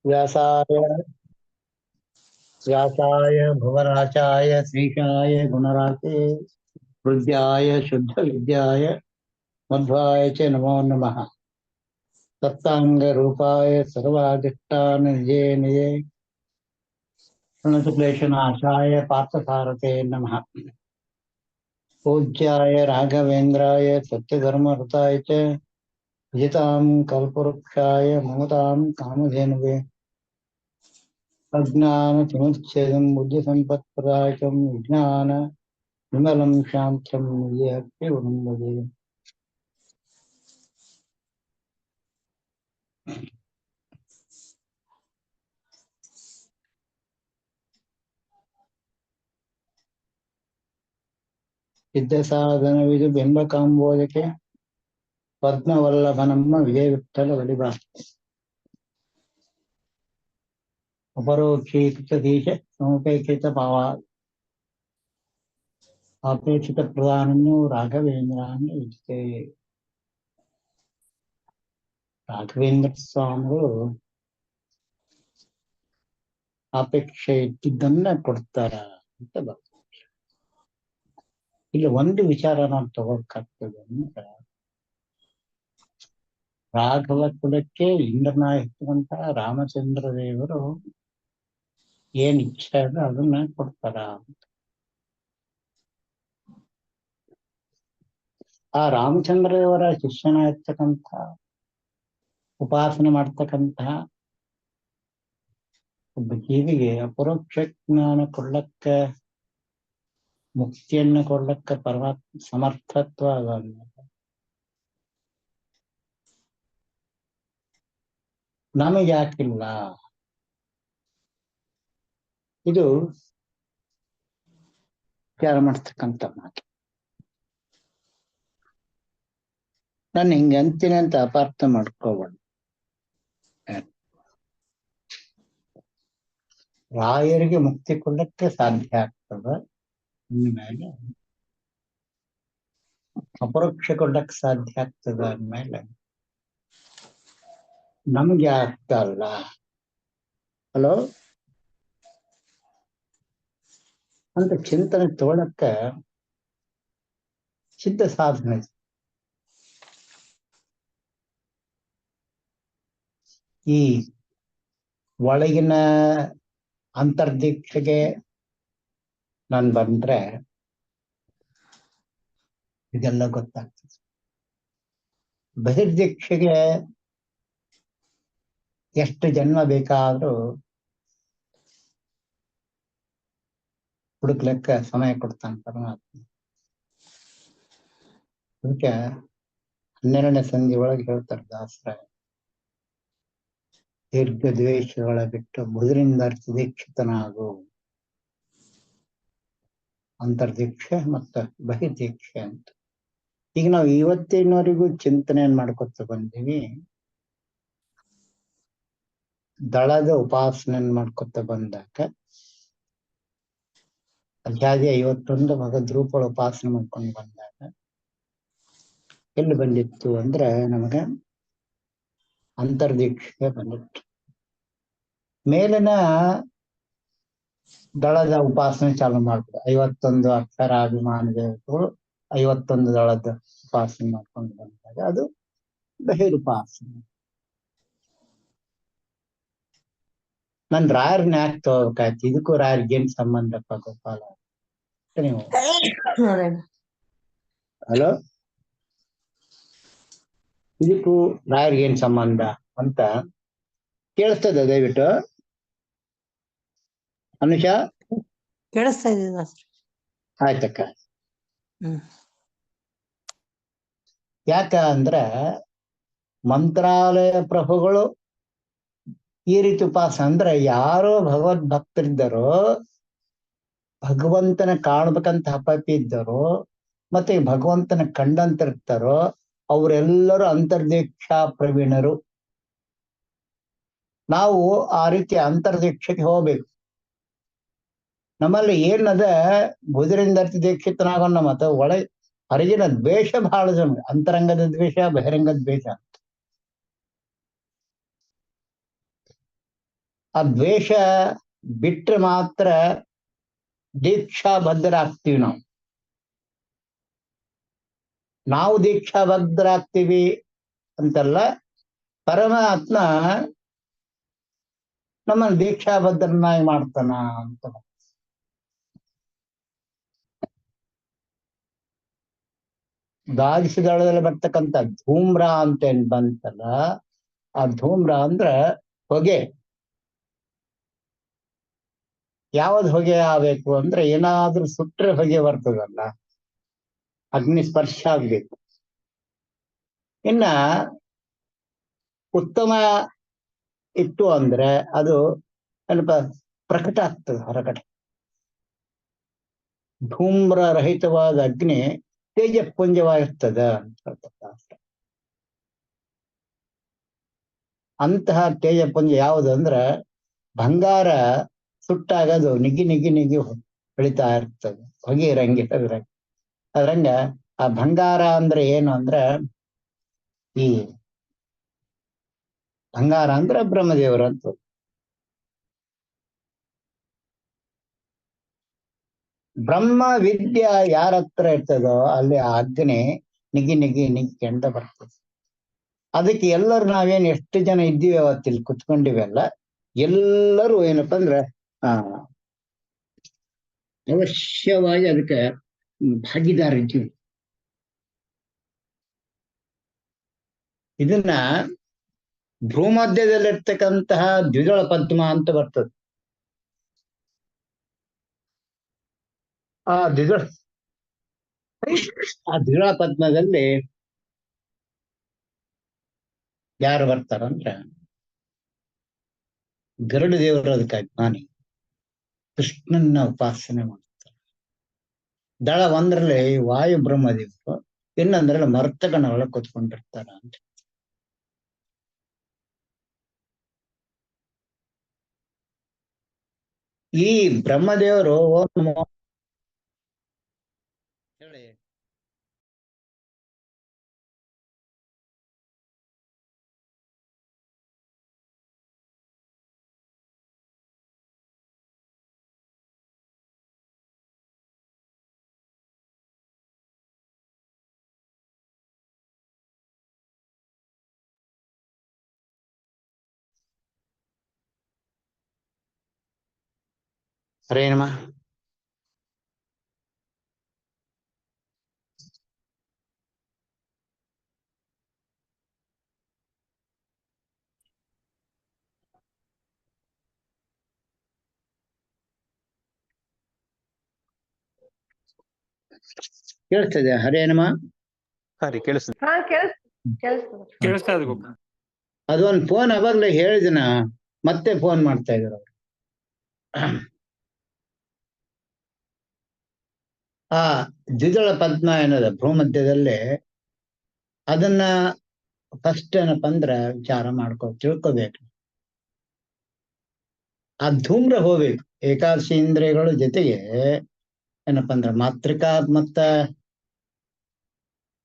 व्यासाय व्यासाय भुवराचाय श्रीशाय गुणराते हृद्याय शुद्ध विद्याय मध्वाय च नमो नमः। सत्तांग रूपाय सर्वाधिष्ठान निजे निजे प्रणतक्लेशनाशाय पार्थसारथे नमः। पूज्याय राघवेन्द्राय सत्यधर्मरताय च भजतां कल्पवृक्षाय ममतां कामधेनवे अज्ञानतिमिच्छेदं बुद्धिसम्पत्प्रदायकं विज्ञान विमलं शान्तं विजयप्रियं भजे। ಸಿದ್ಧಸಾಧನವಿದು ಬಿಂಬಕಾಂಬೋಜಕ್ಕೆ ಪದ್ಮವಲ್ಲಭನಮ್ಮ ವಿಜಯ ವಿಠಲ ಬಲಿಬ ಅಪರೋಕ್ಷೀಕೃತದೀಶ ಸಮುಪೇಕ್ಷಿತ ಭಾವ ಅಪೇಕ್ಷಿತ ಪ್ರಧಾನನ್ನು ರಾಘವೇಂದ್ರಾన్ని ಇಷ್ಟೇ. ರಾಘವೇಂದ್ರ ಸ್ವಾಮಿಗಳು ಅಪೇಕ್ಷೆ ಇಟ್ಟಿದ್ದನ್ನ ಕೊಡ್ತಾರ ಅಂತ ಬರ್ತದೆ. ಇಲ್ಲಿ ಒಂದು ವಿಚಾರ ನಾವು ತಗೋಬೇಕಾಗ್ತದೆ ಅಂದ್ರೆ, ರಾಘವ ಕುಲಕ್ಕೆ ಇಂದ್ರನಾಗಿರ್ತಕ್ಕಂತಹ ರಾಮಚಂದ್ರ ದೇವರು ಏನ್ ಇಚ್ಛೆ ಇದೆ ಅದನ್ನ ಕೊಡ್ತಾರ. ಆ ರಾಮಚಂದ್ರ ದೇವರ ಶಿಷ್ಯನಾಗಿರ್ತಕ್ಕಂಥ ಉಪಾಸನೆ ಮಾಡ್ತಕ್ಕಂತಹ ಒಬ್ಬ ಜೀವಿಗೆ ಅಪರೋಕ್ಷ ಜ್ಞಾನ ಕೊಡ್ಲಕ್ಕ, ಮುಕ್ತಿಯನ್ನ ಕೊಡ್ಲಕ್ಕ ಪರಮಾತ್ಮ ಸಮರ್ಥತ್ವ ಅದ. ನಮಗೆ ಯಾಕಿಲ್ಲ? ಇದು ವಿಚಾರ ಮಾಡ್ತಕ್ಕಂಥ ಮಾತು. ನಾನು ಹಿಂಗೆ ಅಂತೀನಿ ಅಂತ ಅಪಾರ್ಥ ಮಾಡ್ಕೋಬೇಡ. ರಾಯರಿಗೆ ಮುಕ್ತಿ ಕೊಡಕ್ಕೆ ಸಾಧ್ಯ ಆಗ್ತದ, ಅಂದ್ಮೇಲೆ ಅಪರೋಕ್ಷ ಕೊಡಕ್ಕೆ ಸಾಧ್ಯ ಆಗ್ತದ ಅಂದ್ಮೇಲೆ ನಮ್ಗೆ ಆಗ್ತಲ್ಲ. ಹಲೋ ಅಂತ ಚಿಂತನೆ ತಗೊಳಕ್ಕ ಸಿದ್ಧ ಸಾಧನೆ. ಈ ಒಳಗಿನ ಅಂತರ್ದೀಕ್ಷೆಗೆ ನಾನು ಬಂದ್ರೆ ಇದೆಲ್ಲ ಗೊತ್ತಾಗ್ತದೆ. ಬಹಿರ್ದೀಕ್ಷೆಗೆ ಎಷ್ಟು ಜನ್ಮ ಬೇಕಾದ್ರೂ ಹುಡುಕ್ಲೆಕ್ಕ ಸಮಯ ಕೊಡ್ತಾನೆ ಪರಮಾತ್ಮ. ಅದಕ್ಕೆ 12ನೇ ಸಂಧಿ ಒಳಗೆ ಹೇಳ್ತಾರೆ ದಾಸರ, ದೀರ್ಘ ದ್ವೇಷಗಳ ಬಿಟ್ಟು ಮುದುರಿಂದ ದೀಕ್ಷಿತನಾಗು. ಅಂತರ್ದೀಕ್ಷೆ ಮತ್ತು ಬಹಿರ್ದೀಕ್ಷೆ ಅಂತ. ಈಗ ನಾವು ಇವತ್ತಿನವರೆಗೂ ಚಿಂತನೆಯನ್ನು ಮಾಡ್ಕೊತ ಬಂದೀವಿ. ದಳದ ಉಪಾಸನೆಯನ್ನು ಮಾಡ್ಕೊತ ಬಂದಾಗ ಅಧ್ಯಾಯ 51 ಭಗದ್ರೂಪಗಳ ಉಪಾಸನೆ ಮಾಡ್ಕೊಂಡು ಬಂದಾಗ ಎಲ್ಲಿ ಬಂದಿತ್ತು ಅಂದ್ರೆ ನಮಗೆ ಅಂತರ್ದೀಕ್ಷೆ ಬಂದಿತ್ತು. ಮೇಲಿನ ದಳದ ಉಪಾಸನೆ ಚಾಲು ಮಾಡ್ಬೋದು. 51 ಅಕ್ಷರಾಭಿಮಾನ ದೇವತೆಗಳು 51 ದಳದ ಉಪಾಸನೆ ಮಾಡ್ಕೊಂಡು ಬಂದಾಗ ಅದು ಬಹಿರುಪಾಸನೆ. ನನ್ ರಾಯರ್ನ ಯಾಕೆ ತಗೋಬೇಕಾಯ್ತು? ಇದಕ್ಕೂ ರಾಯರ್ಗೆ ಏನ್ ಸಂಬಂಧಪ್ಪ ಗೋಪಾಲ? ನೀವು ಹಲೋ, ಇದಕ್ಕೂ ರಾಯರ್ಗೆ ಏನ್ ಸಂಬಂಧ ಅಂತ ಕೇಳಿಸ್ತದ? ದಯವಿಟ್ಟು ಅನುಷಾ ಕೇಳಿಸ್ತಾ ಇದೆ. ಆಯ್ತಕ್ಕ. ಯಾಕ ಅಂದ್ರೆ ಮಂತ್ರಾಲಯ ಪ್ರಭುಗಳು ಈ ರೀತಿ ಉಪಾಸನೆ ಅಂದ್ರೆ, ಯಾರೋ ಭಗವದ್ ಭಕ್ತರಿದ್ದರೋ, ಭಗವಂತನ ಕಾಣ್ಬೇಕಂತ ಹಪಪಿ ಇದ್ದರೋ, ಮತ್ತೆ ಭಗವಂತನ ಕಂಡಂತಿರ್ತಾರೋ ಅವರೆಲ್ಲರೂ ಅಂತರ್ದೀಕ್ಷಾ ಪ್ರವೀಣರು. ನಾವು ಆ ರೀತಿ ಅಂತರ್ದೀಕ್ಷೆಗೆ ಹೋಗ್ಬೇಕು. ನಮ್ಮಲ್ಲಿ ಏನದ ಬುಧರಿಂದ ದೀಕ್ಷಿತನಾಗೋಣ. ಮತ್ತೆ ಹೊರಗಿನ ದ್ವೇಷ ಬಹಳ ಜನ, ಅಂತರಂಗದ ದ್ವೇಷ, ಬಹಿರಂಗದ ದ್ವೇಷ. ಆ ದ್ವೇಷ ಬಿಟ್ರೆ ಮಾತ್ರ ದೀಕ್ಷಾಬದ್ಧರಾಗ್ತೀವಿ ನಾವು. ನಾವು ದೀಕ್ಷಾಬದ್ಧರಾಗ್ತೀವಿ ಅಂತಲ್ಲ, ಪರಮಾತ್ಮ ನಮ್ಮನ್ನು ದೀಕ್ಷಾಬದ್ಧರನ್ನಾಗಿ ಮಾಡ್ತಾನ ಅಂತ. ದ್ವಾದಶದಳದಲ್ಲಿ ಬರ್ತಕ್ಕಂಥ ಧೂಮ್ರ ಅಂತ ಏನ್ ಬಂತಲ್ಲ, ಆ ಧೂಮ್ರ ಅಂದ್ರ ಹೊಗೆ. ಯಾವ್ದು ಹೊಗೆ ಆಗ್ಬೇಕು ಅಂದ್ರೆ ಏನಾದ್ರೂ ಸುಟ್ರೆ ಹೊಗೆ ಬರ್ತದಲ್ಲ, ಅಗ್ನಿ ಸ್ಪರ್ಶ ಆಗ್ಬೇಕು. ಇನ್ನ ಉತ್ತಮ ಇತ್ತು ಅಂದ್ರೆ ಅದು ಸ್ವಲ್ಪ ಪ್ರಕಟ ಆಗ್ತದೆ ಹೊರಗಡೆ. ಧೂಮ್ರ ರಹಿತವಾದ ಅಗ್ನಿ ತೇಜಪುಂಜವಾಗಿರ್ತದ ಅಂತ. ಅಂತಹ ತೇಜಪುಂಜ ಯಾವುದು ಅಂದ್ರೆ ಬಂಗಾರ ಸುಟ್ಟಾಗ ಅದು ನಿಗಿ ನಿಗಿ ನಿಗಿ ಬೆಳಿತಾ ಇರ್ತದೆ, ಹೊಗೆ ಇರಂಗೆ ಅದ್ರಂಗ ಆ ಬಂಗಾರ ಅಂದ್ರೆ ಏನು ಅಂದ್ರೆ ಈ ಬಂಗಾರ ಅಂದ್ರೆ ಬ್ರಹ್ಮದೇವರು ಅಂತ. ಬ್ರಹ್ಮ ವಿದ್ಯೆ ಯಾರ ಹತ್ರ ಇರ್ತದೋ ಅಲ್ಲಿ ಆ ಅಗ್ನಿ ನಿಗಿ ನಿಗಿ ನಿಗಿ ಅಂತ ಬರ್ತದೆ. ಅದಕ್ಕೆ ಎಲ್ಲರೂ ನಾವೇನ್ ಎಷ್ಟು ಜನ ಇದ್ದೀವಿ ಅವತ್ತಿಲ್ಲಿ ಕುತ್ಕೊಂಡಿವೆಲ್ಲ, ಎಲ್ಲರೂ ಏನಪ್ಪಾ ಅಂದ್ರೆ ಅವಶ್ಯವಾಗಿ ಅದಕ್ಕೆ ಭಾಗಿದಾರ ಇದ್ದೀವಿ. ಇದನ್ನ ಭೂಮಧ್ಯದಲ್ಲಿರ್ತಕ್ಕಂತಹ ದ್ವಿದಳ ಪದ್ಮ ಅಂತ ಬರ್ತದೆ. ಆ ದ್ವಿದಳ ಪದ್ಮದಲ್ಲಿ ಯಾರು ಬರ್ತಾರಂದ್ರ ಗರುಡ ದೇವರು ಅದಕ್ಕೆ ಅಜ್ಞಾನಿ, ಕೃಷ್ಣನ ಉಪಾಸನೆ ಮಾಡ್ತಾರೆ. ದಳ ಒಂದ್ರಲ್ಲಿ ವಾಯು ಬ್ರಹ್ಮದೇವರು, ಇನ್ನೊಂದ್ರಲ್ಲಿ ಮರ್ತಗಣ ಒಳಗೆ ಕೂತ್ಕೊಂಡಿರ್ತಾರ ಅಂತ. ಈ ಬ್ರಹ್ಮದೇವರು ಓಂ ನಮೋ ಹೇಳಿ ಹರೇ ನಮಃ. ಕೇಳಿಸ್ತದೆ? ಹರೇ ನಮಃ. ಸರಿ ಕೇಳಿಸ್ತದೆ. ಕೇಳಿಸ್ತದೆ. ಅದೊಂದು ಫೋನ್ ಅವಾಗ್ಲೇ ಹೇಳಿದಿನ, ಮತ್ತೆ ಫೋನ್ ಮಾಡ್ತಾ ಇದ್ರು ಅವ್ರು. ಆ ದ್ವಿದಳ ಪದ್ಮ ಏನದ ಭೂಮಧ್ಯದಲ್ಲಿ, ಅದನ್ನ ಫಸ್ಟ್ ಏನಪ್ಪ ಅಂದ್ರ ವಿಚಾರ ತಿಳ್ಕೊಬೇಕು. ಆ ಧೂಮ್ರ ಹೋಗ್ಬೇಕು. ಏಕಾದಶಿ ಇಂದ್ರಿಯಗಳು ಜೊತೆಗೆ ಏನಪ್ಪಾ ಅಂದ್ರ ಮಾತೃಕಾ ಮತ್ತ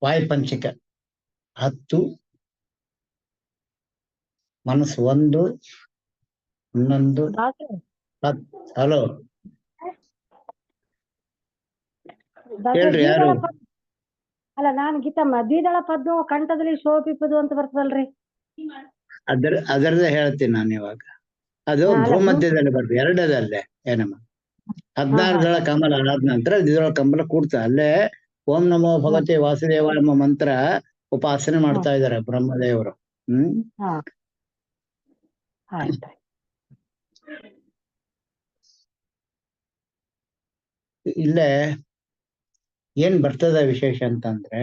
ವಾಯುಪಂಚಕ 10, ಮನಸ್ಸು 1, 11, 10. ಹಲೋ ಹೇಳ್ರಿ ಯಾರು? ಅಲ್ಲ, ನಾನು ಗೀತಮ್ಮ. ದ್ವಿದಳ ಪದ್ಮ ಕಂಠದಲ್ಲಿ ಶೋಭಿಪದು ಅಂತ ಬರ್ತದಲ್ರಿ? ಅದರದೇ ಹೇಳ್ತೀನಿ ನಾನು ಇವಾಗ. ಅದು ಭೂಮಧ್ಯದಲ್ಲಿ ಬರ್ತದೆ, 2ದಲ್ಲೇ ಏನಮ್ಮ. 16 ದಳ ಕಮಲ ಆದ ನಂತರ ದ್ವಿದಳ ಕಮಲ ಕೂಡ್ತ ಅಲ್ಲೇ ಓಂ ನಮೋ ಭಗವತಿ ವಾಸುದೇವ ಎಂಬ ಮಂತ್ರ ಉಪಾಸನೆ ಮಾಡ್ತಾ ಇದ್ದಾರೆ ಬ್ರಹ್ಮದೇವರು. ಇಲ್ಲೇ ಏನ್ ಬರ್ತದ ವಿಶೇಷ ಅಂತಂದ್ರೆ,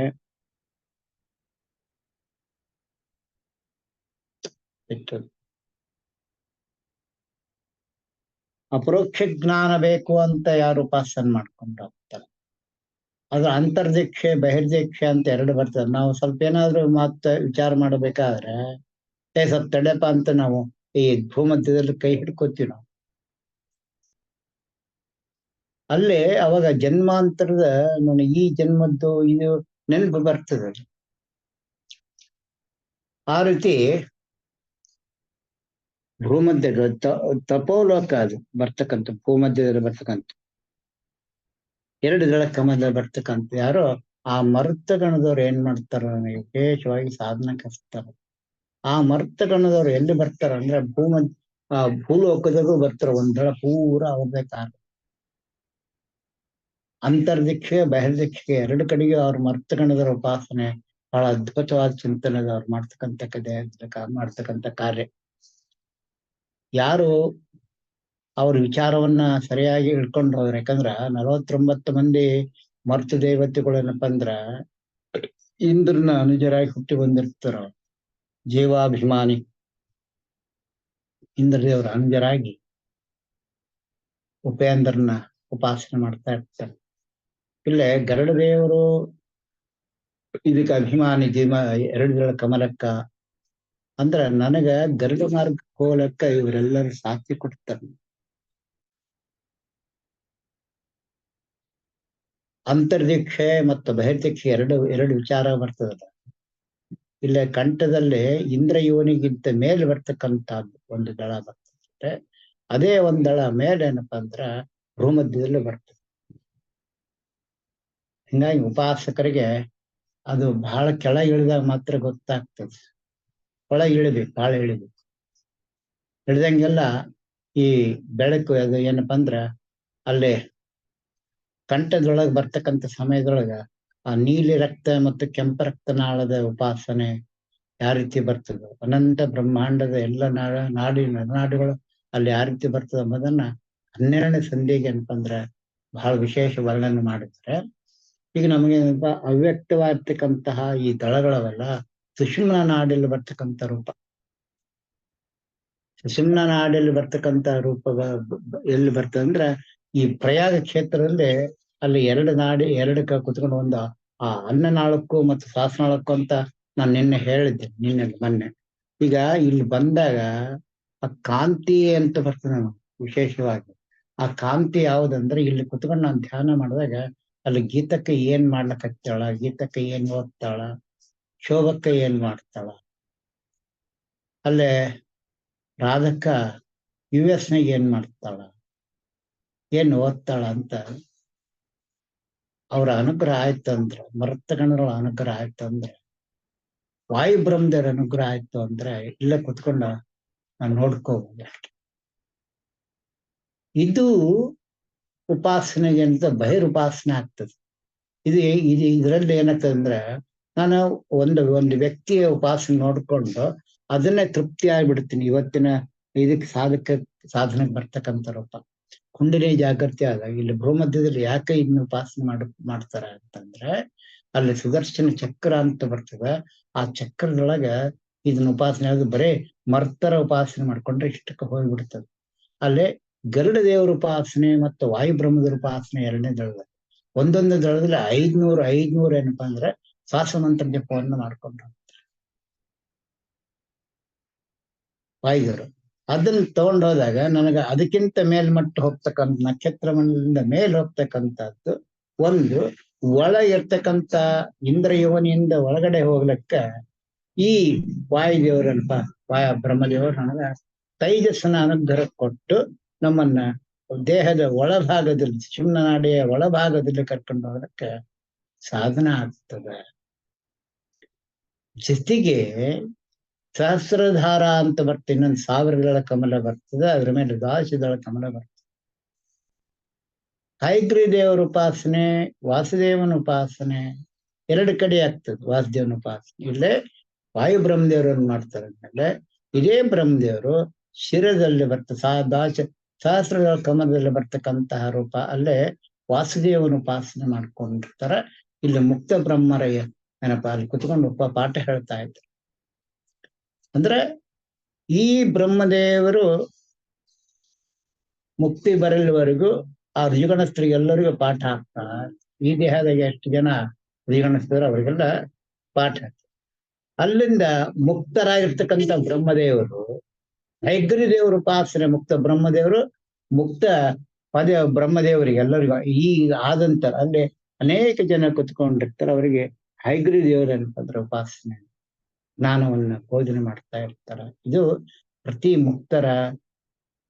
ಅಪರೋಕ್ಷ ಜ್ಞಾನ ಬೇಕು ಅಂತ ಯಾರು ಉಪಾಸನೆ ಮಾಡ್ಕೊಂಡು ಹೋಗ್ತಾರೆ, ಅದು ಅಂತರ್ದೀಕ್ಷೆ ಬಹಿರ್ದೀಕ್ಷೆ ಅಂತ 2 ಬರ್ತದೆ. ನಾವು ಸ್ವಲ್ಪ ಏನಾದ್ರು ಮತ್ತೆ ವಿಚಾರ ಮಾಡಬೇಕಾದ್ರೆ ಸ್ವಲ್ಪ ತಡೆಪ ಅಂತ ನಾವು ಈ ಭೂಮಧ್ಯದಲ್ಲಿ ಕೈ ಹಿಡ್ಕೋತೀವಿ ನಾವು. ಅಲ್ಲೇ ಅವಾಗ ಜನ್ಮಾಂತರದ ಈ ಜನ್ಮದ್ದು ಇದು ನೆನಪು ಬರ್ತದೆ. ಆ ರೀತಿ ಭೂಮಧ್ಯ ತಪೋಲೋಕ ಅದು ಬರ್ತಕ್ಕಂಥ ಭೂಮಧ್ಯದಲ್ಲಿ ಬರ್ತಕ್ಕಂಥ 2 ದಳ ಕಮಲದಲ್ಲಿ ಬರ್ತಕ್ಕಂಥ ಯಾರೋ ಆ ಮರುತ್ತಗಣದವ್ರು ಏನ್ ಮಾಡ್ತಾರ, ವಿಶೇಷವಾಗಿ ಸಾಧನಕ್ಕೆ ಹಚ್ತಾರ. ಆ ಮರುತ್ತಗಣದವ್ರು ಎಲ್ಲಿ ಬರ್ತಾರ ಅಂದ್ರೆ ಭೂಲೋಕದಾಗೂ ಬರ್ತಾರ. ಒಂದ್ ದಳ ಪೂರ ಅವ್ರದೇ ಕಾರಣ. ಅಂತರ್ದಿಕ್ಷೆ ಬಹಿರ್ದಿಕ್ಷೆ 2 ಕಡೆಗೆ ಅವ್ರ ಮರ್ತಗಣದರ ಉಪಾಸನೆ ಬಹಳ ಅದ್ಭುತವಾದ ಚಿಂತನೆ ಅವ್ರು ಮಾಡ್ತಕ್ಕಂಥ ಕಾರ್ಯ. ಯಾರು ಅವ್ರ ವಿಚಾರವನ್ನ ಸರಿಯಾಗಿ ಹಿಡ್ಕೊಂಡು ಹೋದ್ರು. ಯಾಕಂದ್ರ 49 ಮಂದಿ ಮರ್ತ ದೇವತೆಗಳು ಏನಪ್ಪಾ ಅಂದ್ರ ಇಂದ್ರನ ಅನುಜರಾಗಿ ಹುಟ್ಟಿ ಬಂದಿರ್ತಾರ. ಜೀವಾಭಿಮಾನಿ ಇಂದ್ರದೇವರ ಅನುಜರಾಗಿ ಉಪೇಂದ್ರನ ಉಪಾಸನೆ ಮಾಡ್ತಾ ಇರ್ತಾರೆ. ಇಲ್ಲೇ ಗರುಡ ದೇವರು ಇದಕ್ಕೆ ಅಭಿಮಾನಿ ಜೀವ 2 ದಳ ಕಮಲಕ್ಕ ಅಂದ್ರ ನನಗ ಗರುಡ ಮಾರ್ಗ ಹೋಲಕ್ಕ ಇವರೆಲ್ಲರೂ ಸಾಥಿ ಕೊಡ್ತಾರೆ. ಅಂತರ್ದೀಕ್ಷೆ ಮತ್ತು ಬಹಿರ್ದೀಕ್ಷೆ ಎರಡು ವಿಚಾರ ಬರ್ತದಲ್ಲ. ಇಲ್ಲೇ ಕಂಠದಲ್ಲಿ ಇಂದ್ರ ಯೋನಿಗಿಂತ ಮೇಲೆ ಬರ್ತಕ್ಕಂಥದ್ದು ಒಂದು ದಳ ಬರ್ತದೆ. ಅದೇ ಒಂದ್ ದಳ ಮೇಲೆ ಏನಪ್ಪಾ ಅಂದ್ರ ಭೂಮಧ್ಯದಲ್ಲಿ ಬರ್ತದೆ. ಹಿಂಗಾಗಿ ಉಪಾಸಕರಿಗೆ ಅದು ಬಹಳ ಕೆಳಗೆ ಇಳಿದಾಗ ಮಾತ್ರ ಗೊತ್ತಾಗ್ತದೆ. ಒಳಗೆ ಇಳಿಬೇಕು, ಬಹಳ ಇಳಿಬೇಕು. ಇಳಿದಂಗೆಲ್ಲ ಈ ಬೆಳಕು ಅದು ಏನಪ್ಪಾ ಅಂದ್ರ ಅಲ್ಲಿ ಕಂಠದೊಳಗೆ ಬರ್ತಕ್ಕಂಥ ಸಮಯದೊಳಗ ಆ ನೀಲಿ ರಕ್ತ ಮತ್ತು ಕೆಂಪ ರಕ್ತನಾಳದ ಉಪಾಸನೆ ಯಾವ ರೀತಿ ಬರ್ತದೋ, ಅನಂತ ಬ್ರಹ್ಮಾಂಡದ ಎಲ್ಲ ನರನಾಡಿಗಳು ಅಲ್ಲಿ ಯಾವ ರೀತಿ ಬರ್ತದ ಎಂಬುದನ್ನ 12ನೇ ಸಂಧಿಗೆ ಏನಪ್ಪಾ ಅಂದ್ರ ಬಹಳ ವಿಶೇಷ ವರ್ಣನೆ ಮಾಡಿದ್ದಾರೆ. ಈಗ ನಮಗೆ ಅವ್ಯಕ್ತವಾಗಿರ್ತಕ್ಕಂತಹ ಈ ದಳಗಳವೆಲ್ಲ ಸುಷುಮ್ನ ನಾಡಲ್ಲಿ ಬರ್ತಕ್ಕಂಥ ರೂಪ. ಸುಷುಮ್ನ ನಾಡಲ್ಲಿ ಬರ್ತಕ್ಕಂಥ ರೂಪ ಎಲ್ಲಿ ಬರ್ತದೆ ಅಂದ್ರೆ ಈ ಪ್ರಯಾಗ ಕ್ಷೇತ್ರದಲ್ಲಿ ಅಲ್ಲಿ 2 ಕುತ್ಕೊಂಡು ಒಂದು ಆ ಅನ್ನನಾಳಕ್ಕೂ ಮತ್ತು ಶ್ವಾಸನಾಳಕ್ಕೂ ಅಂತ ನಾನು ನಿನ್ನೆ ಹೇಳಿದ್ದೆ, ಮೊನ್ನೆ. ಈಗ ಇಲ್ಲಿ ಬಂದಾಗ ಆ ಕಾಂತಿ ಅಂತ ಬರ್ತದೆ ನಮಗೆ ವಿಶೇಷವಾಗಿ. ಆ ಕಾಂತಿ ಯಾವುದಂದ್ರೆ ಇಲ್ಲಿ ಕುತ್ಕೊಂಡು ನಾನು ಧ್ಯಾನ ಮಾಡಿದಾಗ ಅಲ್ಲಿ ಗೀತಕ್ಕೆ ಏನ್ ಮಾಡ್ಲಕತ್ತಾಳ, ಗೀತಕ್ಕೆ ಏನ್ ಓದ್ತಾಳ, ಶೋಭಕ್ಕ ಏನ್ ಮಾಡ್ತಾಳ, ಅಲ್ಲೇ ರಾಧಕ್ಕ US ನಾಗ ಏನ್ ಮಾಡ್ತಾಳ, ಏನ್ ಓದ್ತಾಳ ಅಂತ ಅವ್ರ ಅನುಗ್ರಹ ಆಯ್ತಂದ್ರ, ಮರ್ತಗಣಗಳ ಅನುಗ್ರಹ ಆಯ್ತಂದ್ರೆ, ವಾಯುಬ್ರಹ್ಮದೇವರ ಅನುಗ್ರಹ ಆಯ್ತು ಅಂದ್ರೆ ಇಲ್ಲೇ ಕುತ್ಕೊಂಡ ನಾನು ನೋಡ್ಕೋಬಹುದು. ಇದು ಉಪಾಸನೆಗೆ ಅಂತ ಬಹಿರುಪಾಸನೆ ಆಗ್ತದೆ. ಇದರಲ್ಲಿ ಏನಾಗ್ತದೆ ಅಂದ್ರೆ ನಾನು ಒಂದು ವ್ಯಕ್ತಿಯ ಉಪಾಸನೆ ನೋಡ್ಕೊಂಡು ಅದನ್ನೇ ತೃಪ್ತಿ ಆಗ್ಬಿಡ್ತೀನಿ. ಇವತ್ತಿನ ಇದಕ್ಕೆ ಸಾಧನೆಗೆ ಬರ್ತಕ್ಕಂಥ ರೂಪ ಕುಂಡಲಿ ಜಾಗೃತಿ ಆದಾಗ ಇಲ್ಲಿ ಭೂಮಧ್ಯದಲ್ಲಿ ಯಾಕೆ ಇದನ್ನ ಉಪಾಸನೆ ಮಾಡ್ತಾರ ಅಂತಂದ್ರೆ ಅಲ್ಲಿ ಸುದರ್ಶನ ಚಕ್ರ ಅಂತ ಬರ್ತದೆ. ಆ ಚಕ್ರದೊಳಗ ಇದನ್ನ ಉಪಾಸನೆ ಆಗ ಬರೇ ಮರ್ತರ ಉಪಾಸನೆ ಮಾಡ್ಕೊಂಡ್ರೆ ಇಷ್ಟಕ್ಕೆ ಹೋಗ್ಬಿಡ್ತದೆ. ಅಲ್ಲೇ ಗರುಡ ದೇವರ ಉಪಾಸನೆ ಮತ್ತು ವಾಯುಬ್ರಹ್ಮದೇವರ ಉಪಾಸನೆ 2ನೇ ದಳದಲ್ಲಿ, ಒಂದೊಂದು ದಳದಲ್ಲಿ 500 ಏನಪ್ಪಾ ಅಂದ್ರೆ ಶ್ವಾಸಮಂತ್ರ ಜಪವನ್ನು ಮಾಡ್ಕೊಂಡು ವಾಯುದೇವರು ಅದನ್ನ ತಗೊಂಡು ಹೋದಾಗ ನನಗ ಅದಕ್ಕಿಂತ ಮೇಲ್ಮಟ್ಟ ಹೋಗ್ತಕ್ಕಂಥ ನಕ್ಷತ್ರ ಮಂಡಲದಿಂದ ಮೇಲೆ ಹೋಗ್ತಕ್ಕಂಥದ್ದು ಒಂದು ಒಳ ಇರ್ತಕ್ಕಂಥ ಇಂದ್ರ ಯೋನಿಯಿಂದ ಒಳಗಡೆ ಹೋಗ್ಲಿಕ್ಕ ಈ ವಾಯುದೇವರಲ್ಪ ಬ್ರಹ್ಮದೇವರು ನನಗ ತೈಜಸ್ಸನ ಅನುಗ್ರಹ ಕೊಟ್ಟು ನಮ್ಮನ್ನ ದೇಹದ ಒಳಭಾಗದಲ್ಲಿ ಸುಷುಮ್ನ ನಾಡಿಯ ಒಳಭಾಗದಲ್ಲಿ ಕರ್ಕೊಂಡು ಹೋಗಲಿಕ್ಕೆ ಸಾಧನ ಆಗ್ತದೆ. ಜೊತೆಗೆ ಸಹಸ್ರಧಾರ ಅಂತ ಬರ್ತದೆ, ಇನ್ನೊಂದು 1000 ದಳ ಕಮಲ ಬರ್ತದೆ, ಅದ್ರ ಮೇಲೆ 12 ದಳ ಕಮಲ ಬರ್ತದೆ. ಹಯಗ್ರೀವ ದೇವರ ಉಪಾಸನೆ, ವಾಸುದೇವನ ಉಪಾಸನೆ 2 ಕಡೆ ಆಗ್ತದೆ. ವಾಸುದೇವನ ಉಪಾಸನೆ ಇಲ್ಲೇ ವಾಯು ಬ್ರಹ್ಮದೇವರನ್ನು ಮಾಡ್ತಾರೆ. ಅಂದ್ಮೇಲೆ ಇದೇ ಬ್ರಹ್ಮದೇವರು ಶಿರದಲ್ಲಿ ಸಹಸ್ರದಳ ಕಮಲದಲ್ಲಿ ಬರ್ತಕ್ಕಂತಹ ರೂಪ ಅಲ್ಲೇ ವಾಸುದೇವನ ಉಪಾಸನೆ ಮಾಡ್ಕೊಂಡಿರ್ತಾರ. ಇಲ್ಲಿ ಮುಕ್ತ ಬ್ರಹ್ಮರಯ್ಯ ಏನಪ್ಪಾ ಅಲ್ಲಿ ಕುತ್ಕೊಂಡು ಪಾಠ ಹೇಳ್ತಾ ಇದ್ರು. ಅಂದ್ರೆ ಈ ಬ್ರಹ್ಮದೇವರು ಮುಕ್ತಿ ಬರಲ್ವರೆಗೂ ಆ ಋಷಿಗಣಸ್ಥರಿಗೆಲ್ಲರಿಗೂ ಪಾಠ ಆಗ್ತಾ, ಈ ದೇಹದಾಗ ಎಷ್ಟು ಜನ ಋಷಿಗಣಸ್ಥರು ಅವರಿಗೆಲ್ಲ ಪಾಠ. ಅಲ್ಲಿಂದ ಮುಕ್ತರಾಗಿರ್ತಕ್ಕಂಥ ಬ್ರಹ್ಮದೇವರು ಹಯಗ್ರೀವ ದೇವರ ಉಪಾಸನೆ, ಮುಕ್ತ ಬ್ರಹ್ಮದೇವರು ಮುಕ್ತ ಬ್ರಹ್ಮದೇವರಿಗೆ ಎಲ್ಲರಿಗೂ ಈಗ ಆದಂತ ಅಲ್ಲಿ ಅನೇಕ ಜನ ಕುತ್ಕೊಂಡಿರ್ತಾರೆ. ಅವರಿಗೆ ಹಯಗ್ರೀವ ದೇವರ ಅಂತಂದ್ರೆ ಉಪಾಸನೆ ಜ್ಞಾನವನ್ನ ಬೋಧನೆ ಮಾಡ್ತಾ ಇರ್ತಾರ. ಇದು ಪ್ರತಿ ಮುಕ್ತರ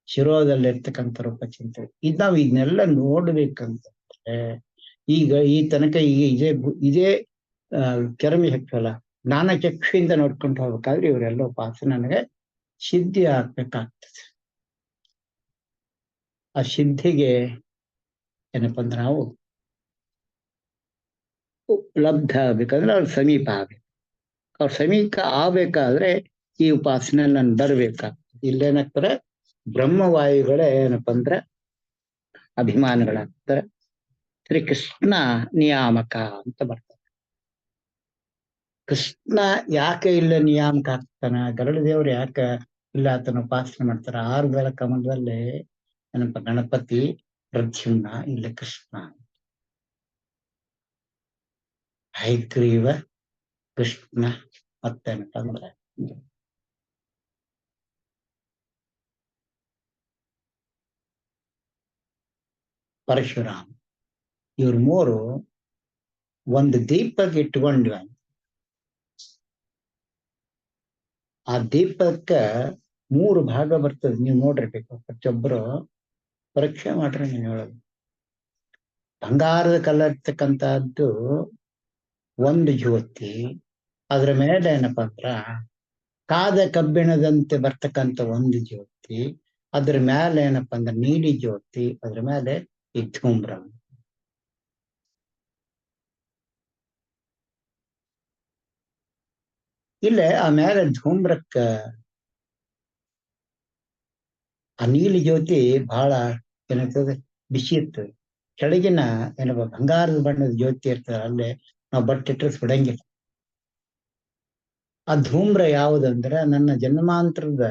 ಶಿರೋದಲ್ಲಿರ್ತಕ್ಕಂಥ ರೂಪ ಚಿಂತನೆ ನಾವು ಇದನ್ನೆಲ್ಲ ನೋಡ್ಬೇಕಂತಂದ್ರೆ ಈಗ ಈ ತನಕ ಇದೇ ಕೆರಮಿ ಹಕ್ಕಲ್ಲ ಜ್ಞಾನಚಕ್ಷುಯಿಂದ ನೋಡ್ಕೊಂಡು ಹೋಗ್ಬೇಕಾದ್ರೆ ಇವರೆಲ್ಲ ಉಪಾಸನೆ ನನಗೆ ಸಿದ್ಧಿ ಆಗ್ಬೇಕಾಗ್ತದೆ. ಆ ಸಿದ್ಧಿಗೆ ಏನಪ್ಪ ಅಂದ್ರೆ ನಾವು ಲಬ್ಧ ಆಗ್ಬೇಕಂದ್ರೆ ಅವ್ರ ಸಮೀಪ ಆಗ್ಬೇಕು. ಅವ್ರ ಸಮೀಪ ಆಗ್ಬೇಕಾದ್ರೆ ಈ ಉಪಾಸನೆ ನಾನು ಬರ್ಬೇಕಾಗ್ತದೆ. ಇಲ್ಲೇನಾಗ್ತಾರೆ ಬ್ರಹ್ಮವಾಯುಗಳೇ ಏನಪ್ಪ ಅಂದ್ರೆ ಅಭಿಮಾನಿಗಳಾಗ್ತಾರೆ. ಶ್ರೀ ಕೃಷ್ಣ ನಿಯಾಮಕ ಅಂತ ಬರ್ತದೆ. ಕೃಷ್ಣ ಯಾಕೆ ಇಲ್ಲ ನಿಯಾಮಕ ಆಗ್ತಾನ, ಗರುಡ ದೇವರು ಯಾಕೆ ಇಲ್ಲ ಆತನ ಉಪಾಸನೆ ಮಾಡ್ತಾರ? ಆರುಗಳ ಕಮಲದಲ್ಲಿ ಏನಪ್ಪ ಗಣಪತಿ, ಪ್ರದ್ಯುಮ್ನ, ಇಲ್ಲ ಕೃಷ್ಣ. ಹೈಗ್ರೀವ, ಕೃಷ್ಣ, ಮತ್ತೇನಪ್ಪ ಅಂದ್ರೆ ಪರಶುರಾಮ. ಇವ್ರ ಮೂರು ಒಂದು ದೀಪಕ್ಕೆ ಇಟ್ಕೊಂಡ್ವಿ. ಆ ದೀಪಕ್ಕ 3 ಭಾಗ ಬರ್ತದೆ. ನೀವು ನೋಡಿರ್ಬೇಕು, ಪ್ರತಿಯೊಬ್ಬರು ಪರೀಕ್ಷೆ ಮಾಡ್ರಿ. ನೀವು ಹೇಳೋದು ಬಂಗಾರದ ಕಲರ್ ಇರ್ತಕ್ಕಂಥದ್ದು ಒಂದು ಜ್ಯೋತಿ, ಅದ್ರ ಮೇಲೆ ಏನಪ್ಪಾ ಅಂದ್ರ ಕಾದ ಕಬ್ಬಿಣದಂತೆ ಬರ್ತಕ್ಕಂಥ ಒಂದು ಜ್ಯೋತಿ, ಅದ್ರ ಮೇಲೆ ಏನಪ್ಪಾ ಅಂದ್ರೆ ನೀಲಿ ಜ್ಯೋತಿ, ಅದ್ರ ಮೇಲೆ ಈ ಧೂಮ್ರ. ಇಲ್ಲೇ ಆಮೇಲೆ ಧೂಮ್ರಕ್ಕ ಆ ನೀಲಿ ಜ್ಯೋತಿ ಬಹಳ ಏನಾಗ್ತದೆ, ಬಿಸಿ ಇರ್ತದೆ. ಕೆಳಗಿನ ಏನಪ್ಪ ಬಂಗಾರದ ಬಣ್ಣದ ಜ್ಯೋತಿ ಇರ್ತದೆ, ಅಲ್ಲೇ ನಾವು ಬಟ್ಟಿಟ್ರೆ ಸುಡಂಗಿಲ್ಲ. ಆ ಧೂಮ್ರ ಯಾವುದಂದ್ರೆ ನನ್ನ ಜನ್ಮಾಂತರದ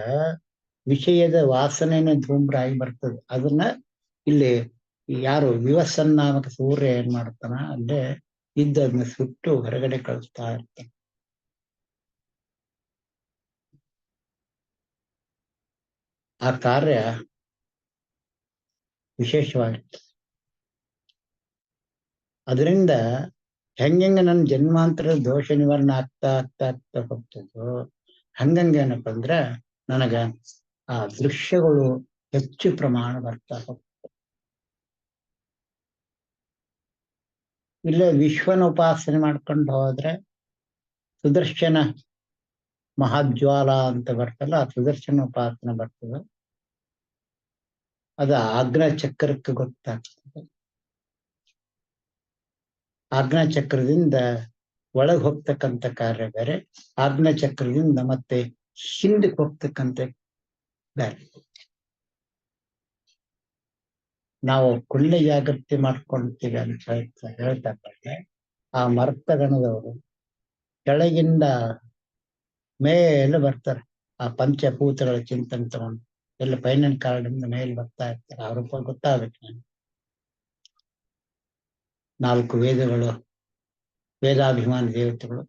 ವಿಷಯದ ವಾಸನೆನೇ ಧೂಮ್ರ ಆಗಿ ಬರ್ತದೆ. ಅದನ್ನ ಇಲ್ಲಿ ಯಾರು ವಿವಸನ್ ನಾಮಕ ಸೂರ್ಯ ಏನ್ ಮಾಡ್ತಾನ, ಅಲ್ಲೇ ಇದ್ದದನ್ನ ಸುಟ್ಟು ಹೊರಗಡೆ ಕಳಿಸ್ತಾ ಇರ್ತಾನೆ. ಆ ಕಾರ್ಯ ವಿಶೇಷವಾಗಿರ್ತದೆ. ಅದರಿಂದ ಹೆಂಗೆ ನನ್ನ ಜನ್ಮಾಂತರ ದೋಷ ನಿವಾರಣೆ ಆಗ್ತಾ ಹೋಗ್ತದೋ ಹಂಗಂಗೆ ಏನಪ್ಪ ಅಂದ್ರ ನನಗ ಆ ದೃಶ್ಯಗಳು ಹೆಚ್ಚು ಪ್ರಮಾಣ ಬರ್ತಾ ಹೋಗ್ತದೆ. ಇಲ್ಲೇ ವಿಶ್ವನ ಉಪಾಸನೆ ಮಾಡ್ಕೊಂಡು ಹೋದ್ರೆ ಸುದರ್ಶನ ಮಹಾಜ್ವಾಲ ಅಂತ ಬರ್ತಲ್ಲ, ಆ ಸುದರ್ಶನ ಉಪಾಸನೆ ಬರ್ತದೆ. ಅದು ಆಗ್ನೇಯ ಚಕ್ರಕ್ಕೆ ಗೊತ್ತಾಗ್ತದೆ. ಆಗ್ನೇಯ ಚಕ್ರದಿಂದ ಒಳಗೆ ಹೋಗ್ತಕ್ಕಂಥ ಕಾರ್ಯ ಬೇರೆ, ಆಗ್ನೇಯ ಚಕ್ರದಿಂದ ಮತ್ತೆ ಹಿಂದಕ್ಕೆ ಹೋಗ್ತಕ್ಕಂಥ ಬೇರೆ. ನಾವು ಕುಳ್ಳೆ ಜಾಗೃತಿ ಮಾಡ್ಕೊಳ್ತೀವಿ ಅಂತ ಹೇಳ್ತಾ ಇದ್ದಾರೆ. ಆ ಮರ್ತಗಣದವರು ಕೆಳಗಿಂದ ಮೇಲೆ ಬರ್ತಾರೆ. ಆ ಪಂಚಭೂತಗಳ ಚಿಂತನೆ ತಗೊಂಡು ಎಲ್ಲ ಫೈನಲ್ ಕಾರ್ಡಿಂದ ಮೇಲೆ ಬರ್ತಾ ಇರ್ತಾರೆ. ಅವ್ರಪ್ಪ ಗೊತ್ತಾಗಬೇಕು. ನಾನು 4 ವೇದಗಳು, ವೇದಾಭಿಮಾನಿ ದೇವತೆಗಳು,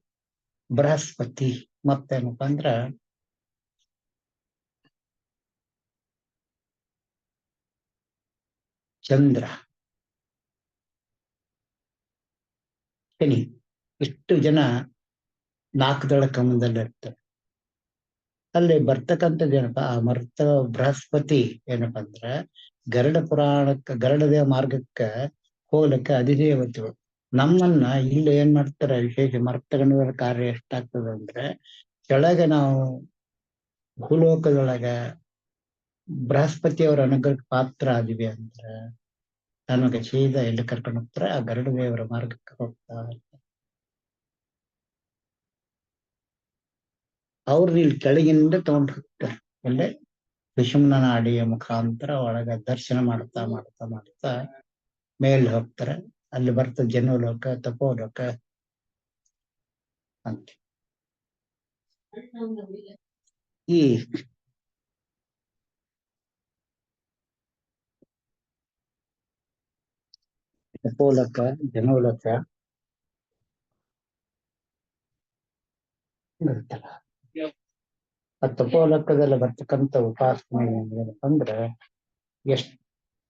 ಬೃಹಸ್ಪತಿ, ಮತ್ತೇನಪ್ಪ ಅಂದ್ರ ಚಂದ್ರ, ಶನಿ, ಇಷ್ಟು ಜನ 4 ದಳ ಕಮಲದಲ್ಲಿ ಇರ್ತಾರೆ. ಅಲ್ಲಿ ಬರ್ತಕ್ಕಂಥದ್ದು ಏನಪ್ಪಾ, ಆ ಮರ್ತ ಬೃಹಸ್ಪತಿ ಏನಪ್ಪಾ ಅಂದ್ರ ಗರುಡದೇವ ಮಾರ್ಗಕ್ಕೆ ಹೋಗ್ಲಿಕ್ಕೆ ಅಧಿದೇವತೆಗಳು. ನಮ್ಮನ್ನ ಇಲ್ಲಿ ಏನ್ ಮಾಡ್ತಾರೆ, ವಿಶೇಷ ಮರ್ತಗಣದ ಕಾರ್ಯ ಎಷ್ಟಾಗ್ತದೆ ಅಂದ್ರೆ, ಕೆಳಗೆ ನಾವು ಭೂಲೋಕದೊಳಗ ಬೃಹಸ್ಪತಿಯವರ ಅನುಗ್ರಹಕ್ಕೆ ಪಾತ್ರ ಆದಿವಿ ಅಂದ್ರೆ ನಮಗೆ ಸೀದಾ ಎಲ್ಲಿ ಕರ್ಕೊಂಡು ಹೋಗ್ತಾರೆ, ಆ ಗರುಡದೇವರ ಮಾರ್ಗಕ್ಕೆ ಹೋಗ್ತಾ ಇರ್ತಾರೆ. ಅವ್ರನ್ನ ಇಲ್ಲಿ ಕೆಳಗಿನಿಂದ ತಗೊಂಡು ಹೋಗ್ತಾರೆ. ಅಲ್ಲೇ ಸುಷುಮ್ನ ನಾಡಿಯ ಮುಖಾಂತರ ಒಳಗ ದರ್ಶನ ಮಾಡ್ತಾ ಮಾಡ್ತಾ ಮಾಡ್ತಾ ಮೇಲೆ ಹೋಗ್ತಾರೆ. ಅಲ್ಲಿ ಬರ್ತದೆ ಜನೋಲೋಕ, ತಪೋಲೋಕ ಅಂತ. ಈ ತಪೋಲೋಕ, ಜನೋಲೋಕ ಇರ್ತಲ್ಲ. ಆ ತಪೋಲೋಕದಲ್ಲಿ ಬರ್ತಕ್ಕಂಥ ಉಪಾಸನೆ ಏನಪ್ಪ ಅಂದ್ರೆ, ಎಷ್ಟು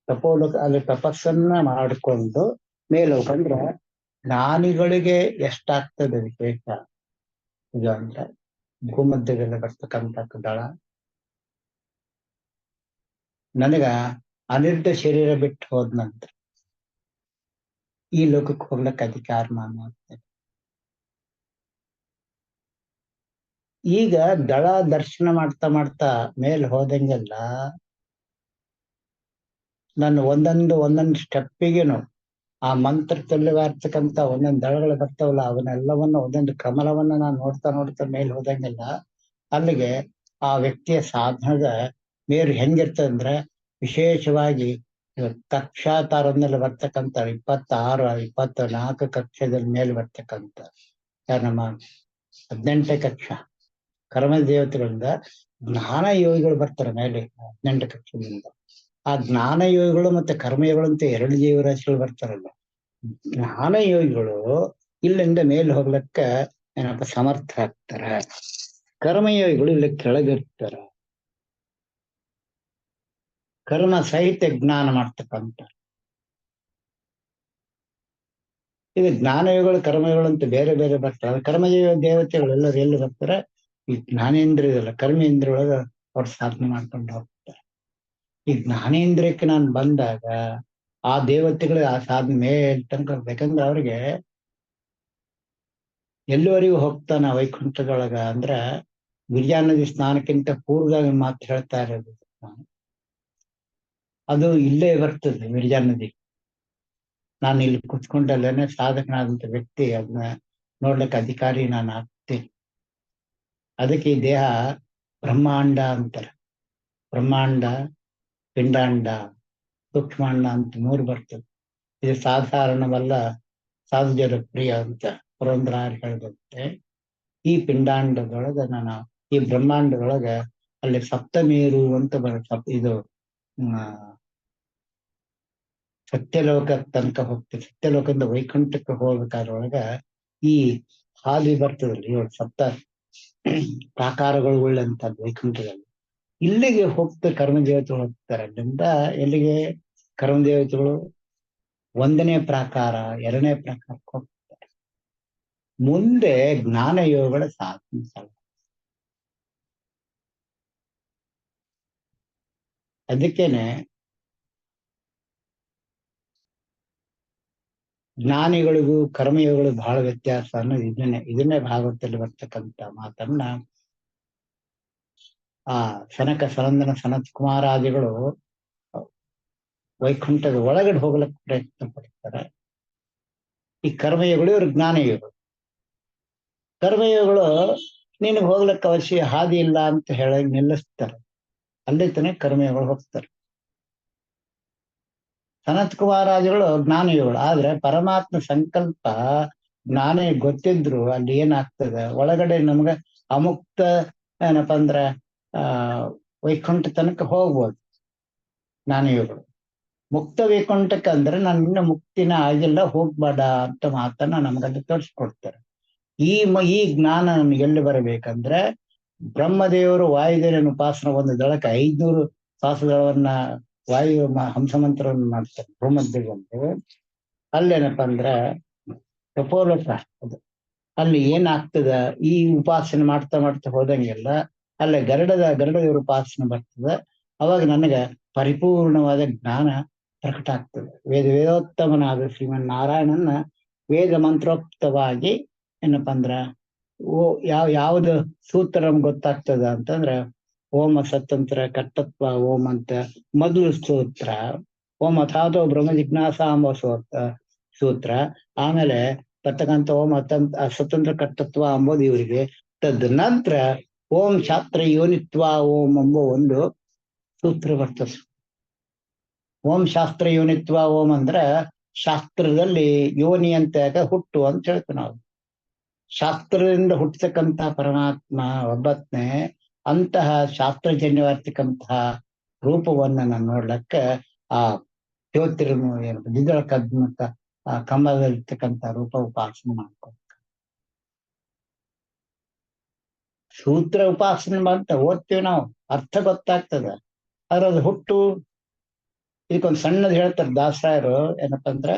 ತಪೋಲೋಕ ಅಲ್ಲಿ ತಪಸ್ಸನ್ನ ಮಾಡಿಕೊಂಡು ಮೇಲೆ ಹೋಗಂದ್ರೆ ಜ್ಞಾನಿಗಳಿಗೆ ಎಷ್ಟಾಗ್ತದೆ ವಿಶೇಷ ಇದು ಅಂದ್ರೆ, ಭೂಮಧ್ಯದಲ್ಲಿ ಬರ್ತಕ್ಕಂಥ ದಳ, ನನಗ ಅನಿರ್ಧ ಶರೀರ ಬಿಟ್ಟು ಹೋದ ನಂತರ ಈ ಲೋಕಕ್ಕೆ ಹೋಗ್ಲಿಕ್ಕೆ ಅಧಿಕಾರ ನಾನು ಆಗ್ತೇನೆ. ಈಗ ದಳ ದರ್ಶನ ಮಾಡ್ತಾ ಮಾಡ್ತಾ ಮೇಲೆ ಹೋದಂಗೆಲ್ಲ ನನ್ನ ಒಂದೊಂದು ಸ್ಟೆಪ್ಪಿಗೆನು ಆ ಮಂತ್ರದಲ್ಲಿ ಇರ್ತಕ್ಕಂಥ ಒಂದೊಂದು ದಳಗಳು ಬರ್ತಾವಲ್ಲ, ಅವನ್ನೆಲ್ಲವನ್ನ ಒಂದೊಂದು ಕಮಲವನ್ನ ನಾನು ನೋಡ್ತಾ ನೋಡ್ತಾ ಮೇಲೆ ಹೋದಂಗೆಲ್ಲ ಅಲ್ಲಿಗೆ ಆ ವ್ಯಕ್ತಿಯ ಸಾಧನದ ಮೇರು ಹೆಂಗಿರ್ತದೆ ಅಂದ್ರೆ, ವಿಶೇಷವಾಗಿ ಕಕ್ಷಾ ತಾರದಲ್ಲಿ ಬರ್ತಕ್ಕಂಥ 26, 24 ಕಕ್ಷದಲ್ಲಿ ಮೇಲೆ ಬರ್ತಕ್ಕಂಥ ನಮ್ಮ 18ನೇ ಕಕ್ಷಾ ಕರ್ಮ ದೇವತೆಗಳಿಂದ ಜ್ಞಾನ ಯೋಗಿಗಳು ಬರ್ತಾರೆ ಮೇಲೆ 18 ಕಕ್ಷೆಯಿಂದ. ಆ ಜ್ಞಾನ ಯೋಗಿಗಳು ಮತ್ತೆ ಕರ್ಮಯೋಗಿಗಳು ಅಂತ 2 ಜೀವರಾಶಿಗಳು ಬರ್ತಾರಲ್ಲ. ಜ್ಞಾನ ಯೋಗಿಗಳು ಇಲ್ಲಿಂದ ಮೇಲೆ ಹೋಗ್ಲಿಕ್ಕ ಏನಪ್ಪ ಸಮರ್ಥ ಆಗ್ತಾರ. ಕರ್ಮಯೋಗಿಗಳು ಇಲ್ಲಿ ಕೆಳಗಿರ್ತಾರ. ಕರ್ಮ ಸಹಿತ ಜ್ಞಾನ ಮಾಡ್ತಕ್ಕಂಥ ಇದು ಜ್ಞಾನಯೋಗಿಗಳು ಕರ್ಮಯೋಗಿಗಳು ಅಂತ ಬೇರೆ ಬೇರೆ ಬರ್ತಾರೆ. ಕರ್ಮಯೋಗ ದೇವತೆಗಳು ಎಲ್ಲರೂ ಎಲ್ಲಿ ಬರ್ತಾರೆ? ಈ ಜ್ಞಾನೇಂದ್ರಿಯದಲ್ಲ ಕರ್ಮೇಂದ್ರಿಯ ಒಳಗ ಅವ್ರು ಸಾಧನೆ ಮಾಡ್ಕೊಂಡು ಹೋಗ್ತಾರೆ. ಈ ಜ್ಞಾನೇಂದ್ರಿಯಕ್ಕೆ ನಾನು ಬಂದಾಗ ಆ ದೇವತೆಗಳು ಆ ಸಾಧನೆ ಮೇಲೆ ತನಕ ಬೇಕಂದ್ರೆ ಅವ್ರಿಗೆ ಎಲ್ಲಿವರೆಗೂ ಹೋಗ್ತಾನ ವೈಕುಂಠದೊಳಗ ಅಂದ್ರ ವಿರ್ಯಾ ನದಿ ಸ್ನಾನಕ್ಕಿಂತ ಪೂರ್ವದಾಗ ಮಾತು ಹೇಳ್ತಾ ಇರೋದು. ಅದು ಇಲ್ಲೇ ಬರ್ತದೆ ವಿರ್ಯಾ ನದಿ. ನಾನು ಇಲ್ಲಿ ಕುತ್ಕೊಂಡಲ್ಲೇನೆ ಸಾಧಕನಾದಂತ ವ್ಯಕ್ತಿ ಅದನ್ನ ನೋಡ್ಲಿಕ್ಕೆ ಅಧಿಕಾರಿ ನಾನು ಆಗ್ತೀನಿ. ಅದಕ್ಕೆ ಈ ದೇಹ ಬ್ರಹ್ಮಾಂಡ ಅಂತಾರೆ. ಬ್ರಹ್ಮಾಂಡ, ಪಿಂಡಾಂಡ, ಸೂಕ್ಷ್ಮಾಂಡ ಅಂತ 3 ಬರ್ತದೆ. ಇದು ಸಾಧಾರಣವಲ್ಲ, ಸಾಧುಜರ ಪ್ರಿಯ ಅಂತ ಪುರಂದರಾರು ಹೇಳಿದಂತೆ ಈ ಪಿಂಡಾಂಡದೊಳಗ ನಾನು ಈ ಬ್ರಹ್ಮಾಂಡದೊಳಗ ಅಲ್ಲಿ ಸಪ್ತಮೇರು ಅಂತ ಬರುತ್ತೆ. ಇದು ಸತ್ಯಲೋಕ ತನಕ ಹೋಗ್ತದೆ. ಸತ್ಯಲೋಕದಿಂದ ವೈಕುಂಠಕ್ಕೆ ಹೋಗ್ಬೇಕಾದ್ರೊಳಗ ಈ ಹಾದಿ ಬರ್ತದಲ್ಲಿ 7 ಸಪ್ತ ಪ್ರಾಕಾರಗಳು ಉಳ್ಳಂತ ವೈಕುಂಠದಲ್ಲಿ ಇಲ್ಲಿಗೆ ಹೋಗ್ತಾರೆ. ಕರ್ಮದೇವತೆಗಳು ಹೋಗ್ತಾರೆ. ಅಲ್ಲಿಂದ ಎಲ್ಲಿಗೆ? ಕರ್ಮದೇವತೆಗಳು 1ನೇ ಪ್ರಾಕಾರ 2ನೇ ಪ್ರಾಕಾರಕ್ಕೆ ಹೋಗ್ತಾರೆ. ಮುಂದೆ ಜ್ಞಾನ ಯೋಗಗಳ ಸಾಧನೆ. ಅದಕ್ಕೇನೆ ಜ್ಞಾನಿಗಳಿಗೂ ಕರ್ಮಯೋಗಿಗಳಿಗೂ ಬಹಳ ವ್ಯತ್ಯಾಸ ಅನ್ನೋದು ಇದನ್ನೇ ಭಾಗವತದಲ್ಲಿ ಬರ್ತಕ್ಕಂಥ ಮಾತನ್ನ ಆ ಸನಕ ಸನಂದನ ಸನತ್ ಕುಮಾರಾದಿಗಳು ವೈಕುಂಠದ ಒಳಗಡೆ ಹೋಗ್ಲಿಕ್ಕೆ ಪ್ರಯತ್ನ ಪಡ್ತಾರೆ. ಈ ಕರ್ಮಯೋಗಿಗಳು ಇವ್ರು ಜ್ಞಾನಯೋಗಿಗಳು. ಕರ್ಮಯೋಗಿಗಳು ನಿನಗೆ ಹೋಗ್ಲಿಕ್ಕೆ ಅವಶ್ಯ ಹಾದಿ ಇಲ್ಲ ಅಂತ ಹೇಳಿ ನಿಲ್ಲಿಸ್ತಾರೆ. ಅಲ್ಲಿ ತನಕ ಕರ್ಮಯೋಗಿಗಳು ಹೋಗ್ತಾರೆ. ಸನತ್ ಕುಮಾರಾದಿಗಳು ಜ್ಞಾನಯೋಗಿಗಳು. ಆದ್ರೆ ಪರಮಾತ್ಮ ಸಂಕಲ್ಪ ಜ್ಞಾನ ಗೊತ್ತಿದ್ರು ಅಲ್ಲಿ ಏನಾಗ್ತದೆ ಒಳಗಡೆ ನಮ್ಗ ಅಮುಕ್ತ ಏನಪ್ಪಾ ಅಂದ್ರ ವೈಕುಂಠ ತನಕ ಹೋಗ್ಬೋದು ಜ್ಞಾನಯೋಗಿಗಳು. ಮುಕ್ತ ವೈಕುಂಠಕ್ಕೆ ಅಂದ್ರೆ ನಾನು ಇನ್ನ ಮುಕ್ತಿನ ಆಗಿಲ್ಲ, ಹೋಗ್ಬೇಡ ಅಂತ ಮಾತನ್ನ ನಮ್ಗಲ್ಲಿ ತೋರಿಸ್ಕೊಡ್ತಾರೆ. ಈ ಜ್ಞಾನ ನಮ್ಗೆ ಎಲ್ಲಿ ಬರಬೇಕಂದ್ರೆ, ಬ್ರಹ್ಮದೇವರು ವಾಯುದೇವನ ಉಪಾಸನ ಒಂದು ದಳಕ್ಕೆ 500 ಶ್ವಾಸದಳವನ್ನ ವಾಯು ಹಂಸಮಂತ್ರವನ್ನು ಮಾಡ್ತಾರೆ ಭೂಮಧ್ಯಗೊಂಡು. ಅಲ್ಲೇನಪ್ಪಾ ಅಂದ್ರ ತಪೋಲೋಕ ಅದು. ಅಲ್ಲಿ ಏನಾಗ್ತದ ಈ ಉಪಾಸನೆ ಮಾಡ್ತಾ ಮಾಡ್ತಾ ಹೋದಂಗೆಲ್ಲ ಅಲ್ಲೇ ಗರುಡದೇವರ ಉಪಾಸನೆ ಬರ್ತದೆ. ಅವಾಗ ನನಗೆ ಪರಿಪೂರ್ಣವಾದ ಜ್ಞಾನ ಪ್ರಕಟ ಆಗ್ತದೆ. ವೇದೋತ್ತಮನಾದ ಶ್ರೀಮನ್ ನಾರಾಯಣನ ವೇದ ಮಂತ್ರೋಕ್ತವಾಗಿ ಏನಪ್ಪಾ ಅಂದ್ರ ಯಾವ್ದು ಸೂತ್ರ ನಮ್ಗೆ ಗೊತ್ತಾಗ್ತದ ಅಂತಂದ್ರ ಓಂ ಸತಂತ್ರ ಕರ್ತತ್ವ ಓಂ ಅಂತ ಮೊದಲು ಸೂತ್ರ, ಓಂ ಅಥಾತೋ ಬ್ರಹ್ಮ ಜಿಜ್ಞಾಸ ಎಂಬ ಸೂತ್ರ, ಆಮೇಲೆ ಬರ್ತಕ್ಕಂಥ ಓಂ ಸ್ವತಂತ್ರ ಕರ್ತತ್ವ ಅಂಬೋದು ಇವರಿಗೆ. ತದ್ ನಂತರ ಓಂ ಶಾಸ್ತ್ರ ಯೋನಿತ್ವ ಓಂ ಎಂಬ ಒಂದು ಸೂತ್ರ ಬರ್ತದೆ. ಓಂ ಶಾಸ್ತ್ರ ಯೋನಿತ್ವ ಓಂ ಅಂದ್ರ ಶಾಸ್ತ್ರದಲ್ಲಿ ಯೋನಿ ಅಂತ ಹುಟ್ಟು ಅಂತ ಹೇಳ್ತೀವಿ ನಾವು. ಶಾಸ್ತ್ರದಿಂದ ಹುಟ್ಟತಕ್ಕಂಥ ಪರಮಾತ್ಮ ಒಬ್ಬತ್ನೇ ಅಂತಹ ಶಾಸ್ತ್ರಜನ್ಯವಾಗಿರ್ತಕ್ಕಂತಹ ರೂಪವನ್ನ ನಾನು ನೋಡ್ಲಕ್ಕ ಆ ದ್ವಿದಳ ಕದ್ಮಕ ಆ ಕಂಬದಲ್ಲಿರ್ತಕ್ಕಂಥ ರೂಪ ಉಪಾಸನೆ ಮಾಡ್ಬೇಕು. ಸೂತ್ರ ಉಪಾಸನೆ ಅಂತ ಓದ್ತೀವಿ ನಾವು, ಅರ್ಥ ಗೊತ್ತಾಗ್ತದ. ಆದ್ರೆ ಅದು ಹುಟ್ಟು ಇದಕ್ಕೊಂದು ಸಣ್ಣದ್ ಹೇಳ್ತಾರೆ ದಾಸರಾಯರು. ಏನಪ್ಪಾ ಅಂದ್ರೆ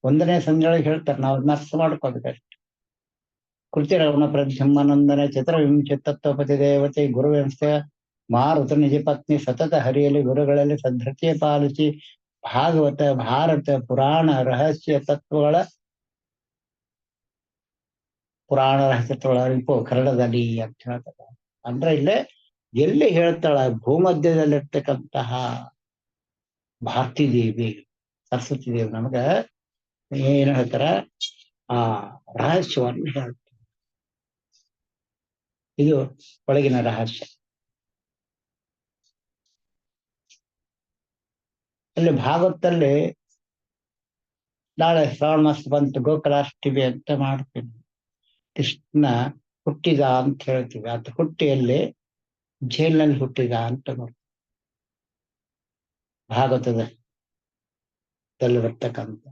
1ನೇ ಸಂಜೆಯೊಳಗೆ ಹೇಳ್ತಾರೆ, ನಾವು ಅದನ್ನ ಅರ್ಥ ಮಾಡ್ಕೋಬೇಕಷ್ಟೆ. ಕೃತಿರವಣ ಪ್ರದ್ಯುಮ್ನಂದನೆ ಚತುರ್ವಿಂಶ ತತ್ವಪತಿ ದೇವತೆ ಗುರುವಂಶ ಮಾರುತ ನಿಜ ಪತ್ನಿ ಸತತ ಹರಿಯಲಿ ಗುರುಗಳಲ್ಲಿ ಸದ್ಧತೆ ಪಾಲಿಸಿ ಭಾಗವತ ಭಾರತ ಪುರಾಣ ರಹಸ್ಯ ತತ್ವಗಳ ಅರಿಪು ಕನ್ನಡದಲ್ಲಿ ಅಂತ ಹೇಳ್ತಾರೆ. ಅಂದ್ರೆ ಇಲ್ಲೇ ಎಲ್ಲಿ ಹೇಳ್ತಾಳ ಭೂಮಧ್ಯದಲ್ಲಿರ್ತಕ್ಕಂತಹ ಭಾರತೀ ದೇವಿ ಸರಸ್ವತಿ ದೇವಿ ನಮಗ ಏನ್ ಹೇಳ್ತಾರ ಆ ರಹಸ್ಯವನ್ನು ಹೇಳ್ತಾರೆ. ಇದು ಒಳಗಿನ ರಹಸ್ಯ. ಅಲ್ಲಿ ಭಾಗವತಲ್ಲಿ ನಾಳೆ ಶ್ರಾವಣ ಮಾಸ ಬಂತು, ಗೋಕುಲಾಷ್ಟಮಿ ಅಂತ ಮಾಡ್ತೀವಿ. ಕೃಷ್ಣ ಹುಟ್ಟಿದ ಅಂತ ಹೇಳ್ತೀವಿ. ಅದು ಹುಟ್ಟಿಯಲ್ಲಿ ಜೈಲಿನಲ್ಲಿ ಹುಟ್ಟಿದ ಅಂತ ನೋಡ್ತೀವಿ. ಭಾಗವತದಲ್ಲಿ ಬರ್ತಕ್ಕಂಥ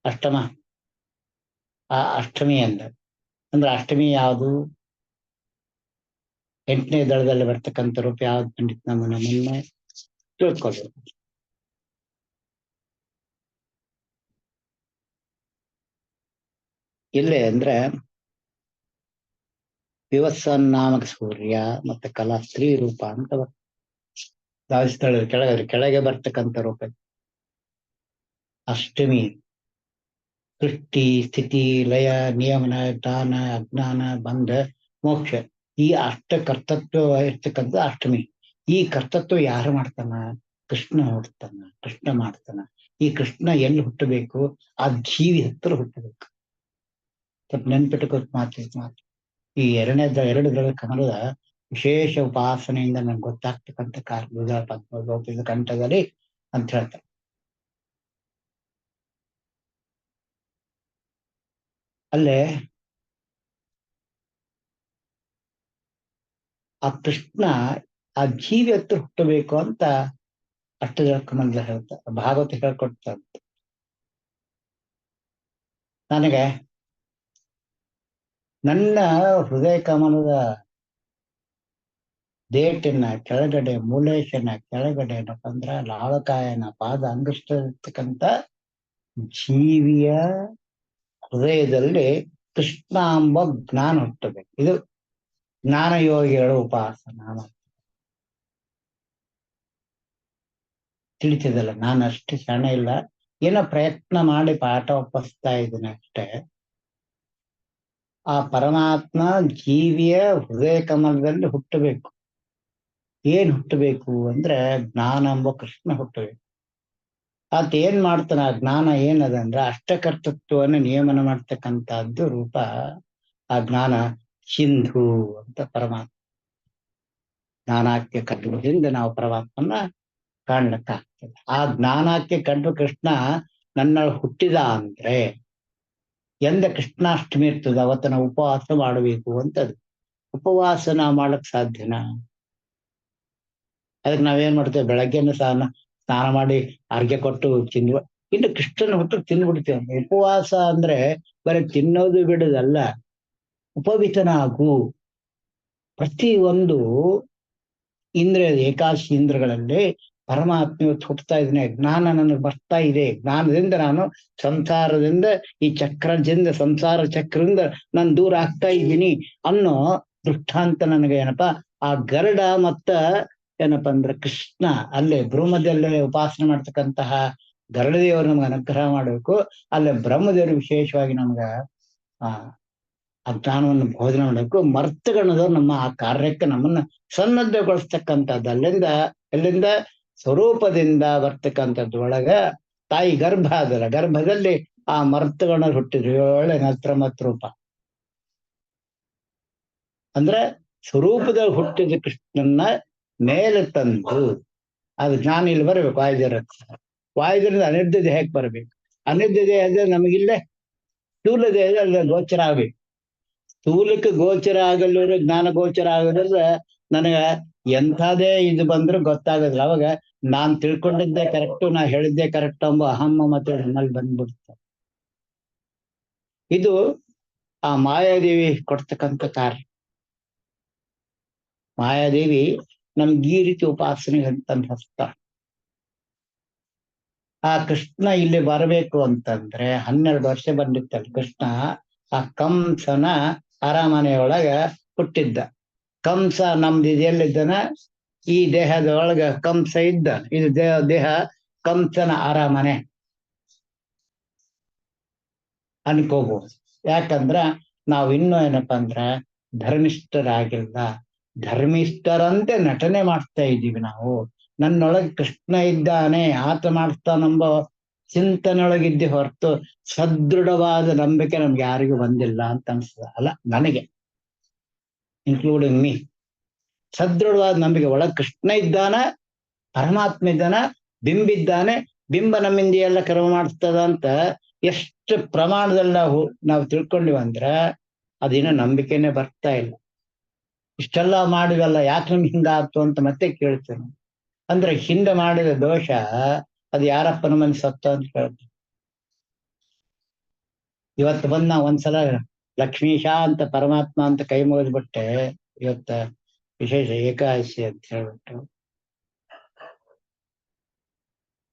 ಅಷ್ಟಮ ಆ ಅಷ್ಟಮಿ ಅಂದ್ರೆ ಅಷ್ಟಮಿ ಯಾವುದು? 8ನೇ ದಳದಲ್ಲಿ ಬರ್ತಕ್ಕಂಥ ರೂಪ ಯಾವ್ದು ಪಂಡಿತ್ ನಮ್ಮನ್ನ ತಿಳ್ಕೊಳ್ಬೇಕು. ಇಲ್ಲೇ ಅಂದ್ರೆ ವಿವತ್ಸನಾಮಕ ಸೂರ್ಯ ಮತ್ತೆ ಕಲಾ ಸ್ತ್ರೀ ರೂಪ ಅಂತ ದಾವಿಸ್ತಳ ಕೆಳಗೆ ಬರ್ತಕ್ಕಂಥ ರೂಪ ಅಷ್ಟಮಿ. ಸೃಷ್ಟಿ, ಸ್ಥಿತಿ, ಲಯ, ನಿಯಮನ, ಜ್ಞಾನ, ಅಜ್ಞಾನ, ಬಂಧ, ಮೋಕ್ಷ ಈ ಅಷ್ಟ ಕರ್ತೃತ್ವ ಇರ್ತಕ್ಕಂಥ ಅಷ್ಟಮಿ. ಈ ಕರ್ತೃತ್ವ ಯಾರು ಮಾಡ್ತಾನ? ಕೃಷ್ಣ ಹುಡ್ತಾನ, ಕೃಷ್ಣ ಮಾಡ್ತಾನ. ಈ ಕೃಷ್ಣ ಎಲ್ಲಿ ಹುಟ್ಟಬೇಕು? ಆ ಜೀವಿ ಹತ್ರ ಹುಟ್ಟಬೇಕು. ಸ್ವಲ್ಪ ನೆನ್ಪಿಟ್ಟುಕೊತ್ ಮಾತು. ಈ ಎರಡು ದಳ ಕಮಲದ ವಿಶೇಷ ಉಪಾಸನೆಯಿಂದ ನನ್ಗೆ ಗೊತ್ತಾಗ್ತಕ್ಕಂಥ ಕಾರ್ಯ ಪದ್ಮ ಕಂಠದಲ್ಲಿ ಅಂತ ಹೇಳ್ತಾರೆ. ಅಲ್ಲೇ ಆ ಕೃಷ್ಣ ಆ ಜೀವಿ ಹತ್ರ ಹುಟ್ಟಬೇಕು ಅಂತ ಅಷ್ಟದಳ ಕಮಲ ಹೇಳ್ತಾರೆ. ಭಾಗವತ ಹೇಳ್ಕೊಡ್ತಾರೆ. ನನಗೆ ನನ್ನ ಹೃದಯ ಕಮಲದ ದೇಟಿನ ಕೆಳಗಡೆ, ಮೂಲೇಶನ ಕೆಳಗಡೆ ಏನಪ್ಪ ಅಂದ್ರ ಲಾಳಕಾಯನ ಪಾದ ಅಂಗಷ್ಟಕ್ಕಂತ ಜೀವಿಯ ಹೃದಯದಲ್ಲಿ ಕೃಷ್ಣ ಎಂಬ ಜ್ಞಾನ ಹುಟ್ಟಬೇಕು. ಇದು ಜ್ಞಾನ ಯೋಗಿಗಳ ಉಪಾಸನ. ತಿಳಿತಿದಲ್ಲ, ನಾನು ಅಷ್ಟು ಕ್ಷಣ ಇಲ್ಲ, ಏನೋ ಪ್ರಯತ್ನ ಮಾಡಿ ಪಾಠ ಒಪ್ಪಿಸ್ತಾ ಇದ್ದೀನಿ ಅಷ್ಟೇ. ಆ ಪರಮಾತ್ಮ ಜೀವಿಯ ಹೃದಯ ಕಮಲದಲ್ಲಿ ಹುಟ್ಟಬೇಕು. ಏನ್ ಹುಟ್ಟಬೇಕು ಅಂದ್ರೆ ಜ್ಞಾನ ಎಂಬ ಕೃಷ್ಣ ಹುಟ್ಟಬೇಕು. ಆತ ಏನ್ ಮಾಡ್ತಾನ? ಆ ಜ್ಞಾನ ಏನದಂದ್ರೆ ಅಷ್ಟಕರ್ತೃತ್ವವನ್ನು ನಿಯಮನ ಮಾಡ್ತಕ್ಕಂಥದ್ದು ರೂಪ. ಆ ಜ್ಞಾನ ಸಿಂಧು ಅಂತ ಪರಮಾತ್ಮ. ಜ್ಞಾನಾಖ್ಯ ಕಡ್ಡದಿಂದ ನಾವು ಪರಮಾತ್ಮನ ಕಾಣ್ಲಿಕ್ಕಾಗ್ತದೆ. ಆ ಜ್ಞಾನಾಖ್ಯ ಕಡ್ಡು ಕೃಷ್ಣ ನನ್ನ ಹುಟ್ಟಿದ ಅಂದ್ರೆ ಎಂದ ಕೃಷ್ಣಾಷ್ಟಮಿ ಇರ್ತದೆ ಅವತ್ತ ನಾವು ಉಪವಾಸ ಮಾಡಬೇಕು ಅಂತದ್ದು. ಉಪವಾಸ ನಾವು ಮಾಡಕ್ ಸಾಧ್ಯನಾ? ಅದಕ್ಕೆ ನಾವೇನ್ ಮಾಡ್ತೇವೆ? ಬೆಳಗ್ಗೆನ ಸ್ನಾನ ಮಾಡಿ ಅರ್ಘ್ಯ ಕೊಟ್ಟು ತಿಂದ್ವ, ಇನ್ನು ಕೃಷ್ಣನ ಹೊತ್ತು ತಿಂದ್ಬಿಡ್ತೇವೆ. ಉಪವಾಸ ಅಂದ್ರೆ ಬರೀ ತಿನ್ನೋದು ಬಿಡೋದಲ್ಲ, ಉಪವಿತನಾಗು. ಪ್ರತಿ ಒಂದು ಇಂದ್ರಿಯ ಏಕಾದಶಿ ಇಂದ್ರಗಳಲ್ಲಿ ಪರಮಾತ್ಮ ಇವತ್ತು ಹುಟ್ಟುತ್ತಾ ಇದ್ದೀನಿ, ಜ್ಞಾನ ನನಗೆ ಬರ್ತಾ ಇದೆ, ಜ್ಞಾನದಿಂದ ನಾನು ಸಂಸಾರದಿಂದ ಈ ಚಕ್ರದಿಂದ ಸಂಸಾರ ಚಕ್ರದಿಂದ ನಾನು ದೂರ ಆಗ್ತಾ ಇದ್ದೀನಿ ಅನ್ನೋ ದೃಷ್ಟಾಂತ ನನಗೆ ಏನಪ್ಪಾ ಆ ಗರುಡ ಮತ್ತ ಏನಪ್ಪಾ ಅಂದ್ರೆ ಕೃಷ್ಣ ಅಲ್ಲೇ ಭ್ರೂಮದಲ್ಲಿ ಉಪಾಸನೆ ಮಾಡ್ತಕ್ಕಂತಹ ಗರುಡದೇವರು ನಮ್ಗೆ ಅನುಗ್ರಹ ಮಾಡ್ಬೇಕು. ಅಲ್ಲೇ ಬ್ರಹ್ಮದೇವರು ವಿಶೇಷವಾಗಿ ನಮ್ಗ ಆ ಜ್ಞಾನವನ್ನು ಬೋಧನೆ ಮಾಡಬೇಕು. ಮರ್ತಗಣದವ್ರು ನಮ್ಮ ಆ ಕಾರ್ಯಕ್ಕೆ ನಮ್ಮನ್ನ ಸನ್ನದ್ಧಗೊಳಿಸ್ತಕ್ಕಂಥದ್ದು. ಎಲ್ಲಿಂದ ಸ್ವರೂಪದಿಂದ ಬರ್ತಕ್ಕಂಥದ್ದು. ಒಳಗ ತಾಯಿ ಗರ್ಭ ಅದಲ್ಲ, ಗರ್ಭದಲ್ಲಿ ಆ ಮರ್ತಗಣ ಹುಟ್ಟಿದ್ರು. ಒಳ್ಳೆ ನತ್ರಮತ್ ರೂಪ ಅಂದ್ರೆ ಸ್ವರೂಪದಲ್ಲಿ ಹುಟ್ಟಿದ ಕೃಷ್ಣನ್ನ ಮೇಲೆ ತಂದು ಅದು ಜ್ಞಾನ ಇಲ್ಲಿ ಬರ್ಬೇಕು. ವಾಯುದೇವರಿಂದ ಅನಿರ್ಧ ದೇಹಕ್ಕೆ ಬರ್ಬೇಕು. ಅನಿರ್ಧ ದೇಹ ಅಂದ್ರೆ ನಮಗಿಲ್ಲೇ ಸ್ಥೂಲ ದೇಹ ಅಲ್ಲಿ ಗೋಚರ ಆಗ್ಬೇಕು. ಸ್ಥೂಲಕ್ಕೆ ಗೋಚರ ಆಗಲ್ಲವ್ರೆ ಜ್ಞಾನ ಗೋಚರ ಆಗೋದ್ರೆ ನನಗ ಎಂಥದೇ ಇದು ಬಂದ್ರು ಗೊತ್ತಾಗೋದಿಲ್ಲ. ಅವಾಗ ನಾನ್ ತಿಳ್ಕೊಂಡಿದ್ದೆ ಕರೆಕ್ಟು, ನಾ ಹೇಳಿದ್ದೆ ಕರೆಕ್ಟ್ ಎಂಬ ಅಹಮ್ಮ ಮತ್ತೆ ನನ್ನಲ್ಲಿ ಬಂದ್ಬಿಡ್ತ. ಇದು ಆ ಮಾಯಾದೇವಿ ಕೊಡ್ತಕ್ಕಂಥ ಕಾರ್ಯ. ಮಾಯಾದೇವಿ ನಮ್ಗೆ ಈ ರೀತಿ ಉಪಾಸನೆ ಅಂತ ಹಸ್ತ. ಆ ಕೃಷ್ಣ ಇಲ್ಲಿ ಬರಬೇಕು ಅಂತಂದ್ರೆ 12 ವರ್ಷ ಬಂದಿತ್ತಲ್ಲ ಕೃಷ್ಣ. ಆ ಕಂಸನ ಅರಮನೆಯೊಳಗ ಹುಟ್ಟಿದ್ದ. ಕಂಸ ನಮ್ದು ಇದು ಎಲ್ಲಿದ್ದಾನ, ಈ ದೇಹದ ಒಳಗ ಕಂಸ ಇದ್ದ. ಇದು ದೇಹ ಕಂಸನ ಅರಮನೆ ಅನ್ಕೋಬಹುದು. ಯಾಕಂದ್ರ ನಾವು ಇನ್ನೂ ಏನಪ್ಪಾ ಅಂದ್ರ ಧರ್ಮಿಷ್ಠರಾಗಿಲ್ಲ. ಧರ್ಮಿಷ್ಠರಂತೆ ನಟನೆ ಮಾಡ್ತಾ ಇದ್ದೀವಿ ನಾವು. ನನ್ನೊಳಗೆ ಕೃಷ್ಣ ಇದ್ದಾನೆ, ಆತ ಮಾಡ್ತಾನೆಂಬ ಚಿಂತನೆಯೊಳಗಿದ್ದೆ ಹೊರತು ಸದೃಢವಾದ ನಂಬಿಕೆ ನಮ್ಗೆ ಯಾರಿಗೂ ಬಂದಿಲ್ಲ ಅಂತ ಅನ್ಸ್ತದ. ಅಲ್ಲ, ನನಗೆ ಇನ್ಕ್ಲೂಡಿಂಗ್ ಮೀ. ಸದೃಢವಾದ ನಂಬಿಕೆ ಒಳಗೆ ಕೃಷ್ಣ ಇದ್ದಾನ, ಪರಮಾತ್ಮ ಇದ್ದಾನ, ಬಿಂಬ ಇದ್ದಾನೆ, ಬಿಂಬ ನಮ್ಮಿಂದ ಎಲ್ಲ ಕರ್ಮ ಮಾಡಿಸ್ತದ ಅಂತ ಎಷ್ಟು ಪ್ರಮಾಣದಲ್ಲಿ ನಾವು ತಿಳ್ಕೊಂಡಿವ ಅಂದ್ರ ಅದಿನ್ನ ನಂಬಿಕೆನೆ ಬರ್ತಾ ಇಲ್ಲ. ಇಷ್ಟೆಲ್ಲ ಮಾಡಿವಲ್ಲ, ಯಾಕೆ ನಮ್ಗೆ ಹಿಂಗ ಆಯ್ತು ಅಂತ ಮತ್ತೆ ಕೇಳ್ತೇನೆ. ಅಂದ್ರೆ ಹಿಂದೆ ಮಾಡಿದ ದೋಷ ಅದು ಯಾರಪ್ಪನ ಮನೆ ಸತ್ತ ಅಂತ ಕೇಳ್ತೇನೆ. ಇವತ್ತು ಬಂದ್ ನಾ ಒಂದ್ಸಲ ಲಕ್ಷ್ಮೀಶ ಅಂತ ಪರಮಾತ್ಮ ಅಂತ ಕೈ ಮುಗಿದ್ಬಿಟ್ಟೆ. ಇವತ್ತ ವಿಶೇಷ ಏಕಾದಶಿ ಅಂತ ಹೇಳ್ಬಿಟ್ಟು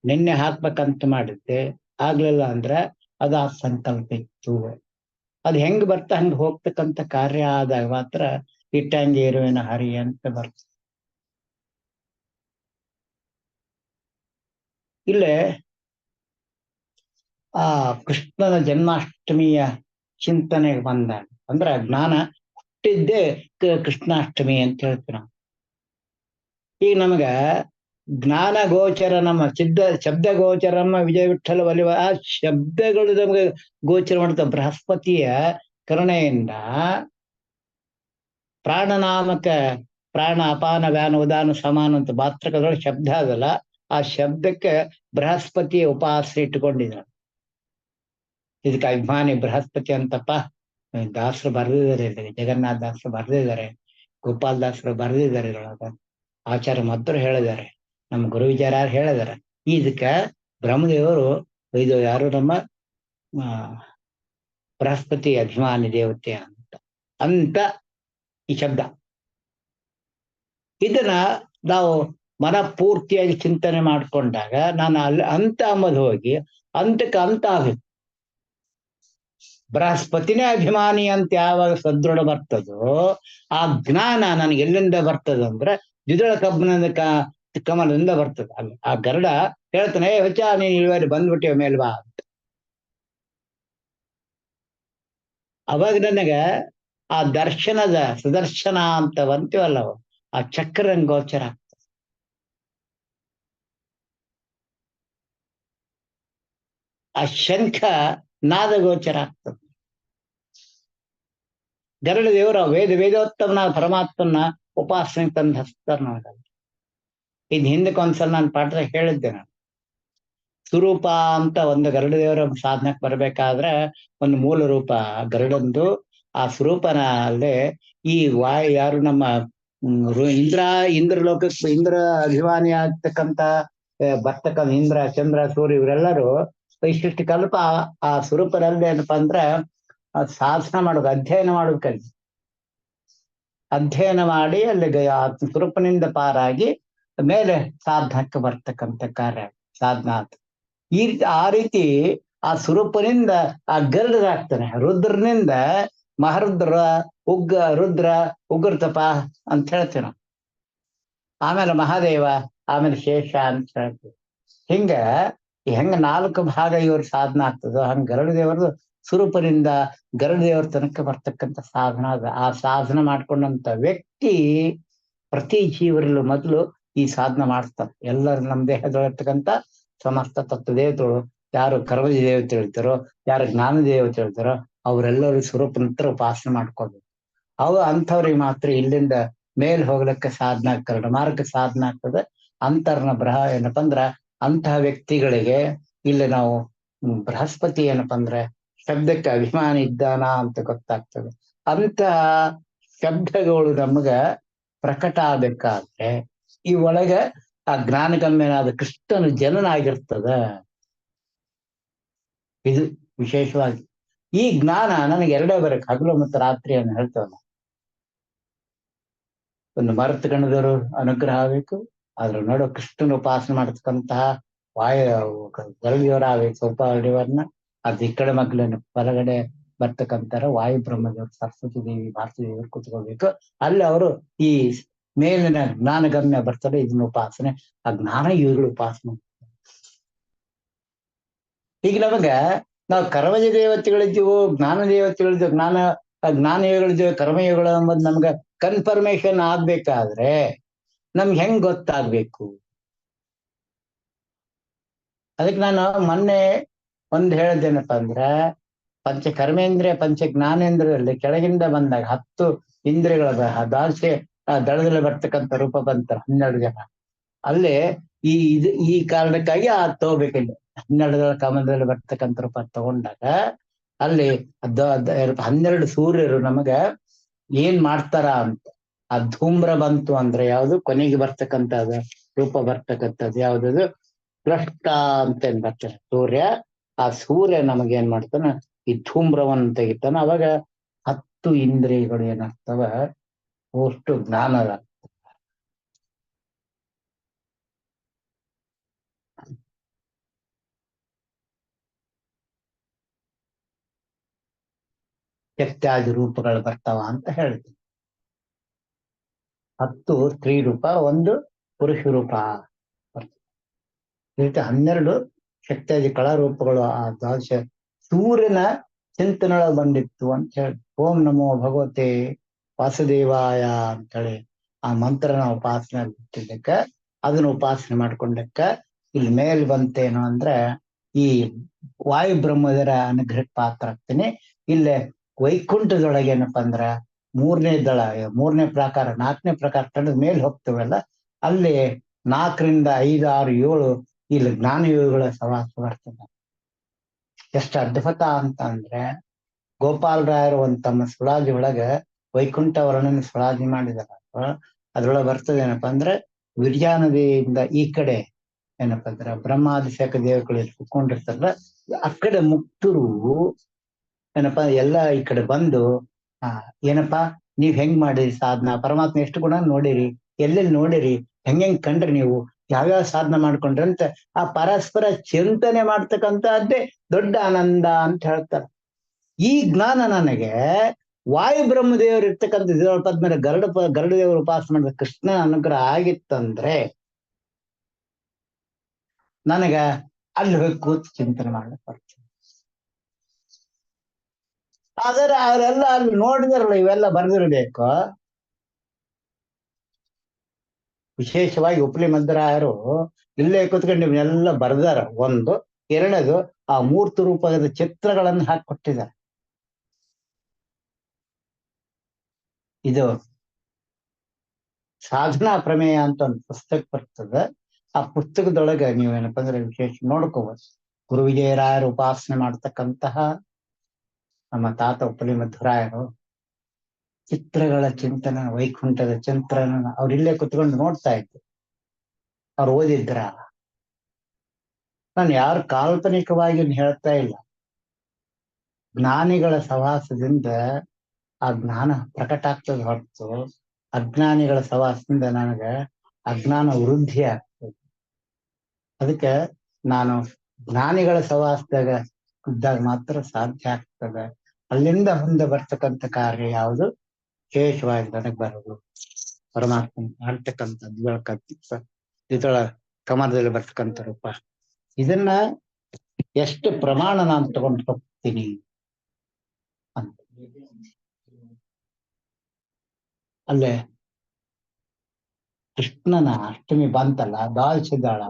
ನಿನ್ನೆ ಹಾಕ್ಬೇಕಂತ ಮಾಡಿದ್ದೆ, ಆಗ್ಲಿಲ್ಲ ಅಂದ್ರೆ ಅದು ಆ ಸಂಕಲ್ಪ ಇತ್ತು. ಅದು ಹೆಂಗ್ ಬರ್ತಾ ಹಂಗ ಹೋಗ್ತಕ್ಕಂಥ ಕಾರ್ಯ ಆದಾಗ ಮಾತ್ರ ಇಟ್ಟಂಗೆ ಇರುವಿನ ಹರಿ ಅಂತ ಬರ್ತದೆ. ಇಲ್ಲೇ ಆ ಕೃಷ್ಣನ ಜನ್ಮಾಷ್ಟಮಿಯ ಚಿಂತನೆಗೆ ಬಂದಾಗ ಅಂದ್ರೆ ಜ್ಞಾನ ಹುಟ್ಟಿದ್ದೇ ಕೃಷ್ಣಾಷ್ಟಮಿ ಅಂತ ಹೇಳ್ತೀವಿ ನಾವು. ಈಗ ನಮಗ ಜ್ಞಾನ ಗೋಚರ ನಮ್ಮ ಶಬ್ದ ಗೋಚರ ನಮ್ಮ ವಿಜಯ ವಿಠಲ ಒಲಿವ ಆ ಶಬ್ದಗಳು ನಮ್ಗೆ ಗೋಚರ ಮಾಡ್ತಾವ. ಬೃಹಸ್ಪತಿಯ ಕರುಣೆಯಿಂದ ಪ್ರಾಣನಾಮಕ ಪ್ರಾಣ ಅಪಾನ ವ್ಯಾನ ಉದಾನ ಸಮಾನ ಅಂತ ಮಾತ್ರಕದೊಳಗೆ ಶಬ್ದ ಅದಲ್ಲ, ಆ ಶಬ್ದಕ್ಕೆ ಬೃಹಸ್ಪತಿಯ ಉಪಾಸನೆ ಇಟ್ಟುಕೊಂಡಿದ್ದಾರೆ. ಇದಕ್ಕೆ ಅಭಿಮಾನಿ ಬೃಹಸ್ಪತಿ ಅಂತಪ್ಪ ದಾಸರು ಬರೆದಿದ್ದಾರೆ, ಜಗನ್ನಾಥ ದಾಸರು ಬರೆದಿದ್ದಾರೆ, ಗೋಪಾಲ್ ದಾಸರು ಬರೆದಿದ್ದಾರೆ, ಇದ್ರೊಳಗ ಆಚಾರ್ಯ ಮತ್ತರು ಹೇಳಿದ್ದಾರೆ, ನಮ್ಮ ಗುರು ವಿಚಾರ್ಯರು ಹೇಳಿದ್ದಾರೆ. ಇದಕ್ಕ ಬ್ರಹ್ಮದೇವರು ಇದು ಯಾರು ನಮ್ಮ ಬೃಹಸ್ಪತಿ ಅಭಿಮಾನಿ ದೇವತೆ ಅಂತ ಈ ಶಬ್ದ. ಇದನ್ನ ನಾವು ಮನಪೂರ್ತಿಯಾಗಿ ಚಿಂತನೆ ಮಾಡ್ಕೊಂಡಾಗ ನಾನು ಅಲ್ಲಿ ಅಂತ ಅಂಬದು ಹೋಗಿ ಅಂತಕ್ಕೆ ಅಂತ ಆಗ್ಬೇಕು. ಬೃಹಸ್ಪತಿನೇ ಅಭಿಮಾನಿ ಅಂತ ಯಾವಾಗ ಸದೃಢ ಬರ್ತದೋ ಆ ಜ್ಞಾನ ನನಗೆ ಎಲ್ಲಿಂದ ಬರ್ತದಂದ್ರೆ ದ್ವಿದಳ ಕಬ್ಬನದ ಕಮಲದಿಂದ ಬರ್ತದೆ. ಅಲ್ಲಿ ಆ ಗರುಡ ಹೇಳ್ತಾನೆ, ಹೊಚ್ಚ ನೀನು ಇಳುವರಿ ಬಂದ್ಬಿಟ್ಟಿವ ಮೇಲ್ ಬಾ ಅಂತ. ಅವಾಗ ನನಗ ಆ ದರ್ಶನದ ಸುದರ್ಶನ ಅಂತ ಬಂತೀವಲ್ಲ, ಆ ಚಕ್ರ ಗೋಚರ ಆಗ್ತದೆ. ಆ ಶಂಖ ನಾದ ಗೋಚರ ಆಗ್ತದೆ. ಗರುಡ ದೇವರ ವೇದೋತ್ತಮನ ಪರಮಾತ್ಮನ ಉಪಾಸನೆ ತಂದು ಹಚ್ತಾರ ನೋಡಲ್ಲ. ಇನ್ ಹಿಂದಕ್ಕೆ ಒಂದ್ಸಲ ನಾನು ಪಾಠದಾಗ ಹೇಳಿದ್ದೆ. ನಾನು ಸ್ವರೂಪ ಅಂತ ಒಂದು ಗರುಡ ದೇವರ ಸಾಧನಕ್ಕೆ ಬರ್ಬೇಕಾದ್ರೆ ಒಂದು ಮೂಲ ರೂಪ ಗರುಡಂದು. ಆ ಸ್ವರೂಪನ ಅಲ್ಲದೆ ಈ ಯಾರು ನಮ್ಮ ಇಂದ್ರ ಲೋಕಕ್ಕೆ ಇಂದ್ರ ಅಭಿಮಾನಿ ಆಗ್ತಕ್ಕಂಥ ಬರ್ತಕ್ಕಂಥ ಇಂದ್ರ ಚಂದ್ರ ಸೂರ್ಯ ಇವರೆಲ್ಲರೂ ಇಷ್ಟಿಷ್ಟು ಕಲ್ಪ ಆ ಸ್ವರೂಪದಲ್ಲಿ ಏನಪ್ಪಾ ಅಂದ್ರೆ ಸಾಧನ ಮಾಡೋದು, ಅಧ್ಯಯನ ಮಾಡೋದು. ಅಧ್ಯಯನ ಮಾಡಿ ಅಲ್ಲಿ ಆ ಸ್ವರೂಪನಿಂದ ಪಾರಾಗಿ ಮೇಲೆ ಸಾಧನಕ್ಕೆ ಬರ್ತಕ್ಕಂಥ ಕಾರ್ಯ ಸಾಧನ ಅಂತ. ಆ ರೀತಿ ಆ ಸ್ವರೂಪನಿಂದ ಆ ಗರುಡರಾಗ್ತಾನೆ. ರುದ್ರನಿಂದ ಮಹರುದ್ರ ರುದ್ರ ಉಗ್ರತಪ ಅಂತ ಹೇಳ್ತೀವಿ ನಾವು. ಆಮೇಲೆ ಮಹಾದೇವ, ಆಮೇಲೆ ಶೇಷ ಅಂತ ಹೇಳ್ತೀವಿ. ಹೆಂಗ 4 ಭಾಗ ಇವ್ರ ಸಾಧನ ಆಗ್ತದೋ ಹಂಗ ಗರುಡ ದೇವರದು ಸ್ವರೂಪದಿಂದ ಗರುಡ ದೇವರ ತನಕ ಬರ್ತಕ್ಕಂಥ ಸಾಧನ ಅದ. ಆ ಸಾಧನ ಮಾಡ್ಕೊಂಡಂತ ವ್ಯಕ್ತಿ ಪ್ರತಿ ಜೀವರಲ್ಲೂ ಮೊದಲು ಈ ಸಾಧನ ಮಾಡ್ತಾರೆ. ಎಲ್ಲರೂ ನಮ್ಮ ದೇಹದೊಳಗಿರ್ತಕ್ಕಂಥ ಸಮಸ್ತ ತತ್ವ ದೇವತೆಗಳು, ಯಾರು ಕರ್ಮಜ ದೇವತೆ ಹೇಳ್ತಾರೋ, ಯಾರು ಜ್ಞಾನ ದೇವತೆ ಹೇಳ್ತಾರೋ ಅವರೆಲ್ಲರೂ ಸ್ವರೂಪನಂತರ ಉಪಾಸನೆ ಮಾಡ್ಕೋಬೇಕು. ಅಂಥವ್ರಿಗೆ ಮಾತ್ರ ಇಲ್ಲಿಂದ ಮೇಲ್ ಹೋಗ್ಲಿಕ್ಕೆ ಸಾಧನ ಆಗ್ತಾರೆ, ಮಾರ್ಗ ಸಾಧನ ಆಗ್ತದೆ. ಅಂತರ್ನ ಏನಪ್ಪಾ ಅಂದ್ರ ಅಂತಹ ವ್ಯಕ್ತಿಗಳಿಗೆ ಇಲ್ಲಿ ನಾವು ಬೃಹಸ್ಪತಿ ಏನಪ್ಪಾ ಅಂದ್ರೆ ಶಬ್ದಕ್ಕೆ ಅಭಿಮಾನಿ ಇದ್ದಾನ ಅಂತ ಗೊತ್ತಾಗ್ತದೆ. ಅಂತ ಶಬ್ದಗಳು ನಮಗ ಪ್ರಕಟ ಆಗ್ಬೇಕಾದ್ರೆ ಈ ಒಳಗ ಆ ಜ್ಞಾನಗಮ್ಯನಾದ ಕೃಷ್ಣನ ಜನನ ಆಗಿರ್ತದ. ಇದು ವಿಶೇಷವಾಗಿ ಈ ಜ್ಞಾನ ನನಗೆ ಎರಡೇ ಬರಕ್, ಹಗಲು ಮತ್ತು ರಾತ್ರಿ ಅಂತ ಹೇಳ್ತೇವಲ್ಲ. ಒಂದು ಮರತ್ ಗಣದವರು ಅನುಗ್ರಹ ಆಗ್ಬೇಕು, ಅದ್ರ ನೋಡೋ ಕೃಷ್ಣನ ಉಪಾಸನೆ ಮಾಡತಕ್ಕಂತಹ ಗರುಡಿಯವರ ಆಗ್ಬೇಕು. ಸ್ವಲ್ಪ ಗರುಡಿಯವರನ್ನ ಅದು ಈ ಕಡೆ ಮಗ್ಲನ್ನು ಬಲಗಡೆ ಬರ್ತಕ್ಕಂತಾರ ವಾಯು ಬ್ರಹ್ಮದೇವರು, ಸರಸ್ವತಿ ದೇವಿ, ಭಾರತೀ ದೇವರು ಕುತ್ಕೋಬೇಕು. ಅಲ್ಲಿ ಅವರು ಈ ಮೇಲಿನ ಜ್ಞಾನಗಮ್ಯ ಬರ್ತಾರೆ, ಇದನ್ನ ಉಪಾಸನೆ, ಆ ಜ್ಞಾನ ಯೋಗಿಗಳ ಉಪಾಸನೆ. ಈಗ ನಮಗ ನಾವು ಕರ್ಮಜ ದೇವತೆಗಳಿದ್ದೀವೋ ಜ್ಞಾನ ದೇವತೆಗಳಿದ್ದೀವೋ, ಜ್ಞಾನ ಯೋಗಗಳಿದ್ದೀವೋ ಕರ್ಮಯೋಗಗಳು ಎಂಬುದು ನಮ್ಗ ಕನ್ಫರ್ಮೇಶನ್ ಆಗ್ಬೇಕಾದ್ರೆ ನಮ್ಗೆ ಹೆಂಗ್ ಗೊತ್ತಾಗ್ಬೇಕು? ಅದಕ್ಕೆ ನಾನು ಮೊನ್ನೆ ಹೇಳ್ದೇನಪ್ಪ ಅಂದ್ರ, ಪಂಚ ಕರ್ಮೇಂದ್ರಿಯ ಪಂಚ ಜ್ಞಾನೇಂದ್ರಿಯಲ್ಲಿ ಕೆಳಗಿಂದ ಬಂದಾಗ 10 ಇಂದ್ರಿಯಗಳ ದಾಲ್ಸೆ ದಳದಲ್ಲಿ ಬರ್ತಕ್ಕಂಥ ರೂಪ ಬಂತಾರೆ 12 ಜನ. ಅಲ್ಲೇ ಈ ಕಾರಣಕ್ಕಾಗಿ ತಗೋಬೇಕಿಲ್ಲ. 12 ಕಾಮದಲ್ಲಿ ಬರ್ತಕ್ಕಂಥ ರೂಪ ತಗೊಂಡಾಗ ಅಲ್ಲಿ 12 ಸೂರ್ಯರು ನಮಗ ಏನ್ ಮಾಡ್ತಾರ ಅಂತ. ಆ ಧೂಮ್ರ ಬಂತು ಅಂದ್ರೆ ಯಾವ್ದು ಕೊನೆಗೆ ಬರ್ತಕ್ಕಂಥದ್ದು ರೂಪ ಬರ್ತಕ್ಕಂಥದ್ದು ಯಾವ್ದದು ಕೃಷ್ಣ ಅಂತ ಏನ್ ಬರ್ತಾರೆ ಸೂರ್ಯ. ಆ ಸೂರ್ಯ ನಮಗೇನ್ ಮಾಡ್ತಾನ, ಈ ಧೂಮ್ರವನ್ನು ತೆಗಿತಾನ. ಅವಾಗ 10 ಇಂದ್ರಿಯಗಳು ಏನಾಗ್ತವ, ಅಷ್ಟು ಜ್ಞಾನದ ಶಕ್ತ್ಯಾದಿ ರೂಪಗಳು ಬರ್ತಾವ ಅಂತ ಹೇಳ್ತೀನಿ. 10 ಸ್ತ್ರೀ ರೂಪ, 1 ಪುರುಷ ರೂಪ ಬರ್ತದೆ. ಈ ರೀತಿ 12 ಶಕ್ತ್ಯಾದಿ ಕಳಾ ರೂಪಗಳು ಆ ದ್ವಾದಶ ಸೂರ್ಯನ ಚಿಂತನೊಳಗೆ ಬಂದಿತ್ತು ಅಂತ ಹೇಳಿ. ಓಂ ನಮೋ ಭಗವತೆ ವಾಸುದೇವಾಯ ಅಂತೇಳಿ ಆ ಮಂತ್ರನ ಉಪಾಸನೆ ಬಿಟ್ಟಿದ್ದಕ್ಕ, ಅದನ್ನ ಉಪಾಸನೆ ಮಾಡ್ಕೊಂಡಕ್ಕ ಇಲ್ಲಿ ಮೇಲ್ ಬಂತೇನು ಅಂದ್ರೆ ಈ ವಾಯು ಬ್ರಹ್ಮದರ ಅನುಗ್ರಹಕ್ಕೆ ಪಾತ್ರ ಆಗ್ತೀನಿ. ಇಲ್ಲೇ ವೈಕುಂಠದೊಳಗೆ ಏನಪ್ಪಾ ಅಂದ್ರ 3ನೇ ದಳ, 3ನೇ ಪ್ರಾಕಾರ, 4ನೇ ಪ್ರಾಕಾರ ತಡೆದ ಮೇಲೆ ಹೋಗ್ತೇವಲ್ಲ, ಅಲ್ಲಿ 4 ರಿಂದ 5, 6, 7 ಇಲ್ಲಿ ಜ್ಞಾನಯೋಗಿಗಳ ಸವಾಸ ಬರ್ತದೆ. ಎಷ್ಟು ಅದ್ಭುತ ಅಂತ ಅಂದ್ರೆ, ಗೋಪಾಲರಾಯರು ಒಂದು ತಮ್ಮ ಸುಳಾದಿ ಒಳಗ ವೈಕುಂಠ ವರ್ಣನೆ ಸುಳಾದಿ ಮಾಡಿದಾರ. ಅದ್ರೊಳಗೆ ಬರ್ತದೆ ಏನಪ್ಪಾ ಅಂದ್ರೆ, ವಿರ್ಯಾ ನದಿಯಿಂದ ಈ ಕಡೆ ಏನಪ್ಪಾ ಅಂದ್ರ ಬ್ರಹ್ಮಾದಿಶೇಖ ದೇವಗಳು ಕುತ್ಕೊಂಡಿರ್ತಾರಲ್ಲ, ಆ ಕಡೆ ಮುಕ್ತರು ಏನಪ್ಪಾ ಎಲ್ಲ ಈ ಕಡೆ ಬಂದು ಏನಪ್ಪಾ ನೀವ್ ಹೆಂಗ್ ಮಾಡಿರಿ ಸಾಧನ, ಪರಮಾತ್ಮ ಎಷ್ಟು ಗುಣ ನೋಡಿರಿ, ಎಲ್ಲೆಲ್ಲಿ ನೋಡಿರಿ, ಹೆಂಗ್ ಕಂಡ್ರಿ, ನೀವು ಯಾವ್ಯಾವ ಸಾಧನ ಮಾಡ್ಕೊಂಡ್ರಿ ಅಂತ ಆ ಪರಸ್ಪರ ಚಿಂತನೆ ಮಾಡ್ತಕ್ಕಂಥದ್ದೇ ದೊಡ್ಡ ಆನಂದ ಅಂತ ಹೇಳ್ತಾರೆ. ಈ ಜ್ಞಾನ ನನಗೆ ವಾಯು ಬ್ರಹ್ಮದೇವರು ಇರ್ತಕ್ಕಂಥ ಪದ್ಮೇಲೆ ಗರುಡ ದೇವರು ಉಪಾಸನೆ ಮಾಡಿದ ಕೃಷ್ಣನ ಅನುಗ್ರಹ ಆಗಿತ್ತಂದ್ರೆ ನನಗ ಅಲ್ಲಿ ಹೋಗಿ ಕೂತು ಚಿಂತನೆ ಮಾಡ್ಲಿಕ್ಕೆ ಬರ್ತದೆ. ಆದರೆ ಅವರೆಲ್ಲ ಅಲ್ಲಿ ನೋಡಿದಾರಲ್ಲ, ಇವೆಲ್ಲ ಬರ್ದಿರ್ಬೇಕು. ವಿಶೇಷವಾಗಿ ಉಪ್ಲಿ ಮಧ್ಯರಾಯರು ಇಲ್ಲೇ ಕೂತ್ಕೊಂಡು ಇವನ್ನೆಲ್ಲ ಬರ್ದಾರ. 1, 2 ಆ ಮೂರ್ತಿ ರೂಪದ ಚಿತ್ರಗಳನ್ನು ಹಾಕಿಕೊಟ್ಟಿದ್ದಾರೆ. ಇದು ಸಾಧನಾ ಪ್ರಮೇಯ ಅಂತ ಒಂದು ಪುಸ್ತಕ ಬರ್ತದೆ. ಆ ಪುಸ್ತಕದೊಳಗೆ ನೀವೇನಪ್ಪ ಅಂದ್ರೆ ವಿಶೇಷ ನೋಡ್ಕೋಬಹುದು. ಗುರು ವಿಜಯರಾಯರು ಉಪಾಸನೆ ಮಾಡ್ತಕ್ಕಂತಹ ನಮ್ಮ ತಾತ ಉಪ್ಪಲಿ ಮಧ್ವರಾಯರು ಚಿತ್ರಗಳ ಚಿಂತನ, ವೈಕುಂಠದ ಚಿಂತನ ಅವ್ರಿಲ್ಲೇ ಕುತ್ಕೊಂಡು ನೋಡ್ತಾ ಇದ್ರು. ಅವ್ರು ಓದಿದ್ರ. ನಾನು ಯಾರು ಕಾಲ್ಪನಿಕವಾಗಿ ಹೇಳ್ತಾ ಇಲ್ಲ. ಜ್ಞಾನಿಗಳ ಸಹವಾಸದಿಂದ ಆ ಜ್ಞಾನ ಪ್ರಕಟ ಆಗ್ತದೆ ಹೊರತು ಅಜ್ಞಾನಿಗಳ ಸಹವಾಸದಿಂದ ನನಗೆ ಅಜ್ಞಾನ ವೃದ್ಧಿ ಆಗ್ತದೆ. ಅದಕ್ಕೆ ನಾನು ಜ್ಞಾನಿಗಳ ಸಹವಾಸದಾಗ ಇದ್ದಾಗ ಮಾತ್ರ ಸಾಧ್ಯ ಆಗ್ತದೆ. ಅಲ್ಲಿಂದ ಮುಂದೆ ಬರ್ತಕ್ಕಂಥ ಕಾರ್ಯ ಯಾವುದು ವಿಶೇಷವಾಗಿ ನನಗೆ ಬರೋದು ಪರಮಾತ್ಮ ಮಾಡ್ತಕ್ಕಂಥದ್ದು ಇದೊಳ ಕಮಲದಲ್ಲಿ ಬರ್ತಕ್ಕಂಥ ರೂಪ. ಇದನ್ನ ಎಷ್ಟು ಪ್ರಮಾಣ ನಾನು ತಗೊಂಡು ಹೋಗ್ತೀನಿ ಅಂತ. ಅಲ್ಲೇ ಕೃಷ್ಣನ ಅಷ್ಟಮಿ ಬಂತಲ್ಲ, ದಾಲ್ಸಿದಾಳ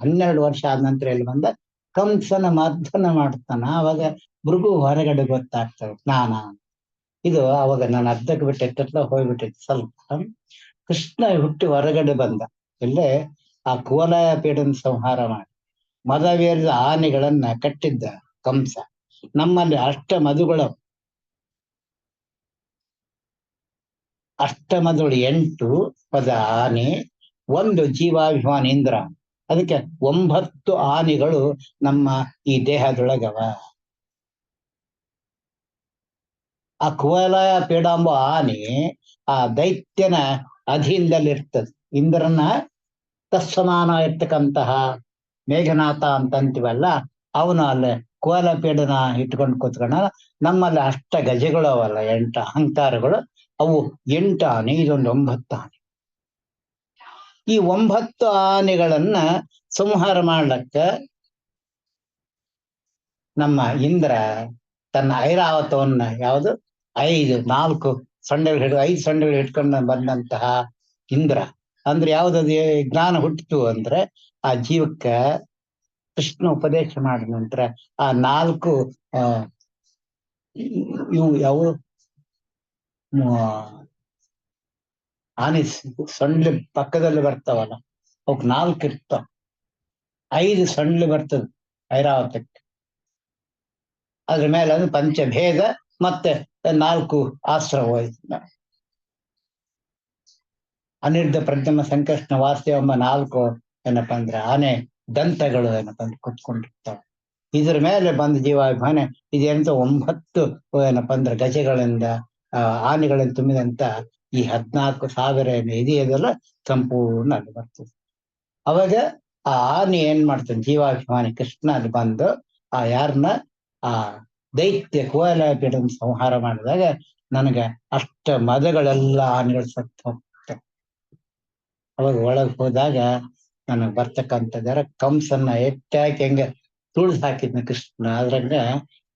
12 ವರ್ಷ ಆದ ನಂತರ ಎಲ್ಲಿ ಬಂದ ಕಂಸನ ಮರ್ದನ ಮಾಡ್ತಾನ. ಅವಾಗ ಭೃಗು ಹೊರಗಡೆ ಗೊತ್ತಾಗ್ತದೆ ಜ್ಞಾನ. ಇದು ಅವಾಗ ನಾನು ಅರ್ಧಕ್ಕೆ ಬಿಟ್ಟೆಲ್ಲ ಹೋಗ್ಬಿಟ್ಟಿತ್ತು. ಸ್ವಲ್ಪ ಕೃಷ್ಣ ಹುಟ್ಟಿ ಹೊರಗಡೆ ಬಂದ. ಇಲ್ಲೇ ಆ ಕುವಲಯ ಪೀಡನ ಸಂಹಾರ ಮಾಡಿ ಮದವೇರಿದ ಆನೆಗಳನ್ನ ಕಟ್ಟಿದ್ದ ಕಂಸ. ನಮ್ಮಲ್ಲಿ ಅಷ್ಟಮದುಗಳು 8 ಪದ ಆನೆ, 1 ಜೀವಾಭಿಮಾನ ಇಂದ್ರ. ಅದಕ್ಕೆ 9 ಆನೆಗಳು ನಮ್ಮ ಈ ದೇಹದೊಳಗವ. ಆ ಕುವಲಯ ಪೀಡಾಂಬ ಆನೆ ಆ ದೈತ್ಯನ ಅಧೀನದಲ್ಲಿರ್ತದೆ. ಇಂದ್ರನ ತತ್ಸಮಾನ ಇರ್ತಕ್ಕಂತಹ ಮೇಘನಾಥ ಅಂತಂತೀವಲ್ಲ, ಅವನು ಅಲ್ಲೇ ಕುವಲಪೀಡನ ಇಟ್ಕೊಂಡು ಕೂತ್ಕೊಂಡ ನಮ್ಮಲ್ಲಿ ಅಷ್ಟ ಗಜಗಳು ಅವಲ್ಲ 8 ಅಹಂಕಾರಗಳು, ಅವು 8 ಆನೆ, ಇದೊಂದು 9 ಆನೆ. ಈ 9 ಆನೆಗಳನ್ನ ಸಂಹಾರ ಮಾಡ್ಲಕ್ಕ ನಮ್ಮ ಇಂದ್ರ ತನ್ನ ಐರಾವತವನ್ನ ಯಾವುದು 4 ಸೊಂಡೆಗಳು 5 ಸೊಂಡೆಗಳು ಇಟ್ಕೊಂಡು ಬಂದಂತಹ ಇಂದ್ರ ಅಂದ್ರೆ ಯಾವ್ದದು ಜ್ಞಾನ ಹುಟ್ಟಿತು ಅಂದ್ರೆ ಆ ಜೀವಕ್ಕ ಕೃಷ್ಣ ಉಪದೇಶ ಮಾಡಿದ ನಂತರ ಆ 4 ಇವು ಯಾವ ಆನೆ ಸೊಂಡ್ಲಿ ಪಕ್ಕದಲ್ಲಿ ಬರ್ತಾವಲ್ಲ, ಅವಕ್ 4 ಇರ್ತಾವ, 5 ಸೊಂಡ್ಲಿ ಬರ್ತದ ಐರಾವತಕ್ಕೆ. ಅದ್ರ ಮೇಲೆ ಅದು ಪಂಚಭೇದ ಮತ್ತೆ 4 ಆಶ್ರ ಅನಿರ್ಧ ಪ್ರಜ್ಞಮ ಸಂಕಷ್ಟ ವಾಸ್ತವ 4 ಏನಪ್ಪಾ ಅಂದ್ರೆ ಆನೆ ದಂತಗಳು ಏನಪ್ಪಾ ಅಂದ್ರೆ ಕುತ್ಕೊಂಡಿರ್ತಾವ. ಇದ್ರ ಮೇಲೆ ಬಂದ ಜೀವಾಭಿಮಾನ ಇದೇಂತ 9 ಏನಪ್ಪಾ ಅಂದ್ರೆ ಗಜಗಳಿಂದ ಆನೆಗಳಿಂದ ತುಂಬಿದಂತ ಈ 14,000 ಇದೆಯದೆಲ್ಲ ಸಂಪೂರ್ಣ ಅಲ್ಲಿ ಬರ್ತದೆ. ಅವಾಗ ಆ ಆನೆ ಏನ್ ಮಾಡ್ತಾನೆ, ಜೀವಾಭಿಮಾನಿ ಕೃಷ್ಣ ಅಲ್ಲಿ ಬಂದು ಆ ಯಾರನ್ನ ಆ ದೈತ್ಯ ಕುವಲಪೀಡನ ಸಂಹಾರ ಮಾಡಿದಾಗ ನನಗೆ ಅಷ್ಟ ಮದಗಳೆಲ್ಲ ಆನೆಗಳು ಸತ್ತು ಹೋಗ್ತವೆ. ಅವಾಗ ಒಳಗ್ ಹೋದಾಗ ನನಗೆ ಬರ್ತಕ್ಕಂಥದ್ದಾರ ಕಂಸನ್ನ ಎಟ್ಟಾಕಿ ಹೆಂಗ ತುಳಿದು ಹಾಕಿದ್ನ ಕೃಷ್ಣ, ಅದ್ರಂಗ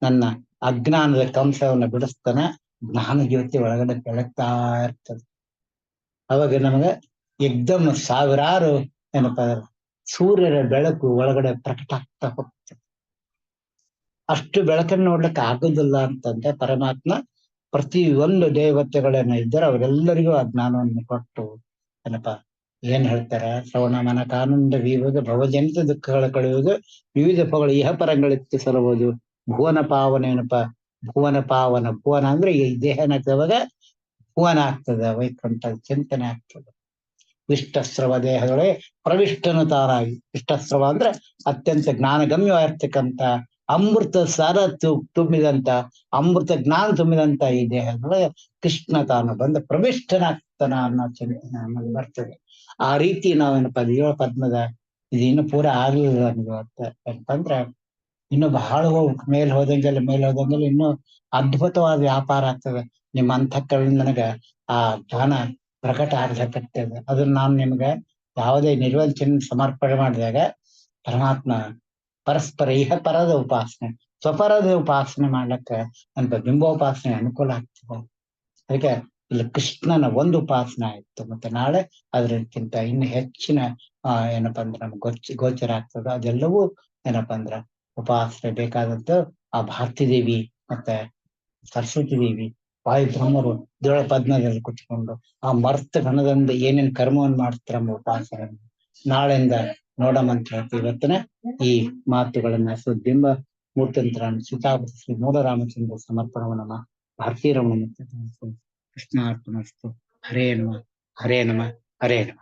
ನನ್ನ ಅಜ್ಞಾನದ ಕಂಸವನ್ನ ಬಿಡಿಸ್ತಾನ, ಜ್ಞಾನ ಜ್ಯೋತಿ ಒಳಗಡೆ ಬೆಳಗ್ತಾ ಇರ್ತದೆ. ಅವಾಗ ನಮಗೆ ಎಕ್ದಮ್ ಸಾವಿರಾರು ಏನಪ್ಪಾ ಸೂರ್ಯರ ಬೆಳಕು ಒಳಗಡೆ ಪ್ರಕಟ ಆಗ್ತಾ ಹೋಗ್ತದೆ. ಅಷ್ಟು ಬೆಳಕನ್ನು ನೋಡ್ಲಿಕ್ಕೆ ಆಗುದಿಲ್ಲ ಅಂತಂದ್ರೆ ಪರಮಾತ್ಮ ಪ್ರತಿಯೊಂದು ದೇವತೆಗಳನ್ನ ಇದ್ದರೆ ಅವರೆಲ್ಲರಿಗೂ ಆ ಜ್ಞಾನವನ್ನು ಕೊಟ್ಟು ಏನಪ್ಪಾ ಏನ್ ಹೇಳ್ತಾರ, ಶ್ರವಣ ಮನಕ ಆನಂದ ವೀವುದು ಭವಜನಿತ ದುಃಖಗಳ ಕಳೆಯುವುದು ವಿವಿಧ ಫಗಳು ಇಹಪರಂಗಳಿತ್ತು ಸಲಬಹುದು ಭುವನ ಪಾವನ ಏನಪ್ಪಾ ಭುವನ ಪಾವನ. ಭುವನ ಅಂದ್ರೆ ಈ ದೇಹ ಏನಾಗ್ತವಾಗ ಭುವನ ಆಗ್ತದೆ, ವೈಕುಂಠ ಚಿಂತನೆ ಆಗ್ತದೆ. ವಿಷ್ಟಸ್ರವ ದೇಹದೊಳಗೆ ಪ್ರವಿಷ್ಟನು ತಾನಾಗಿ, ವಿಷ್ಟಸ್ರವ ಅಂದ್ರೆ ಅತ್ಯಂತ ಜ್ಞಾನಗಮ್ಯವಾಗಿರ್ತಕ್ಕಂಥ ಅಮೃತ ಸಾರ ತುಂಬಿದಂತ ಅಮೃತ ಜ್ಞಾನ ತುಂಬಿದಂತ ಈ ದೇಹದೊಳಗೆ ಕೃಷ್ಣ ತಾನು ಬಂದ ಪ್ರವಿಷ್ಟನಾಗ್ತಾನ ಅನ್ನೋ ಚಿಂತನೆ ನಮ್ಮಲ್ಲಿ ಬರ್ತದೆ. ಆ ರೀತಿ ನಾವೇನಪ್ಪ 7 ಪದ್ಮದ ಇದು ಇನ್ನು ಪೂರ ಆಗ್ಲಿಲ್ಲ ನಮ್ಗೆ ಯಾಕಂದ್ರೆ ಇನ್ನು ಬಹಳ ಮೇಲೆ ಹೋದಂಗೆಲ್ಲ ಇನ್ನೂ ಅದ್ಭುತವಾದ ವ್ಯಾಪಾರ ಆಗ್ತದೆ. ನಿಮ್ಮ ಅಂತಃಕರಣ ನನಗ ಆ ಜ್ಞಾನ ಪ್ರಕಟ ಆಗ್ಲಕತ್ತದೆ. ಅದನ್ನ ನಾನು ನಿಮ್ಗೆ ಯಾವುದೇ ನಿರ್ವಂಚನ ಸಮರ್ಪಣೆ ಮಾಡಿದಾಗ ಪರಮಾತ್ಮ ಪರಸ್ಪರ ಇಹ ಪರದ ಉಪಾಸನೆ ಸ್ವಪರದ ಉಪಾಸನೆ ಮಾಡ್ಲಿಕ್ಕೆ ಅಂತ ಬಿಂಬೋಪಾಸನೆ ಅನುಕೂಲ ಆಗ್ತದೆ. ಅದಕ್ಕೆ ಇಲ್ಲಿ ಕೃಷ್ಣನ ಒಂದು ಉಪಾಸನೆ ಆಯ್ತು, ಮತ್ತೆ ನಾಳೆ ಅದಕ್ಕಿಂತ ಇನ್ನು ಹೆಚ್ಚಿನ ಏನಪ್ಪಾ ಅಂದ್ರೆ ನಮ್ಗೆ ಗೋಚರ ಆಗ್ತದೆ. ಅದೆಲ್ಲವೂ ಏನಪ್ಪಾ ಅಂದ್ರ ಉಪಾಸನೆ ಬೇಕಾದಂತ ಆ ಭಾರತೀ ದೇವಿ ಮತ್ತೆ ಸರಸ್ವತಿ ದೇವಿ ವಾಯುಬ್ರಹ್ಮರು ದೇಳ ಪದ್ಮದಲ್ಲಿ ಕುತ್ಕೊಂಡು ಆ ಮರ್ತ ಗಣದಿಂದ ಏನೇನ್ ಕರ್ಮವನ್ನು ಮಾಡ್ತಾರ ಉಪಾಸನೆ ನಾಳೆಯಿಂದ ನೋಡಮಂತ ಹೇಳ್ತೀವಿ. ಇವತ್ತಿನ ಈ ಮಾತುಗಳನ್ನ ಸುದ್ದಿಂಬ ಮೂರ್ತಂತ್ರ ಸೀತಾಪತಿ ಶ್ರೀ ಮೂಲರಾಮಚಂದ್ರ ಸಮರ್ಪಣವ ನಮ್ಮ ಭಾರತೀಯ ರಮಣ ಕೃಷ್ಣಾರ್ಪಣಸ್ತು. ಹರೇ ನಮ ಹರೇ ನಮ ಹರೇ ನಮ.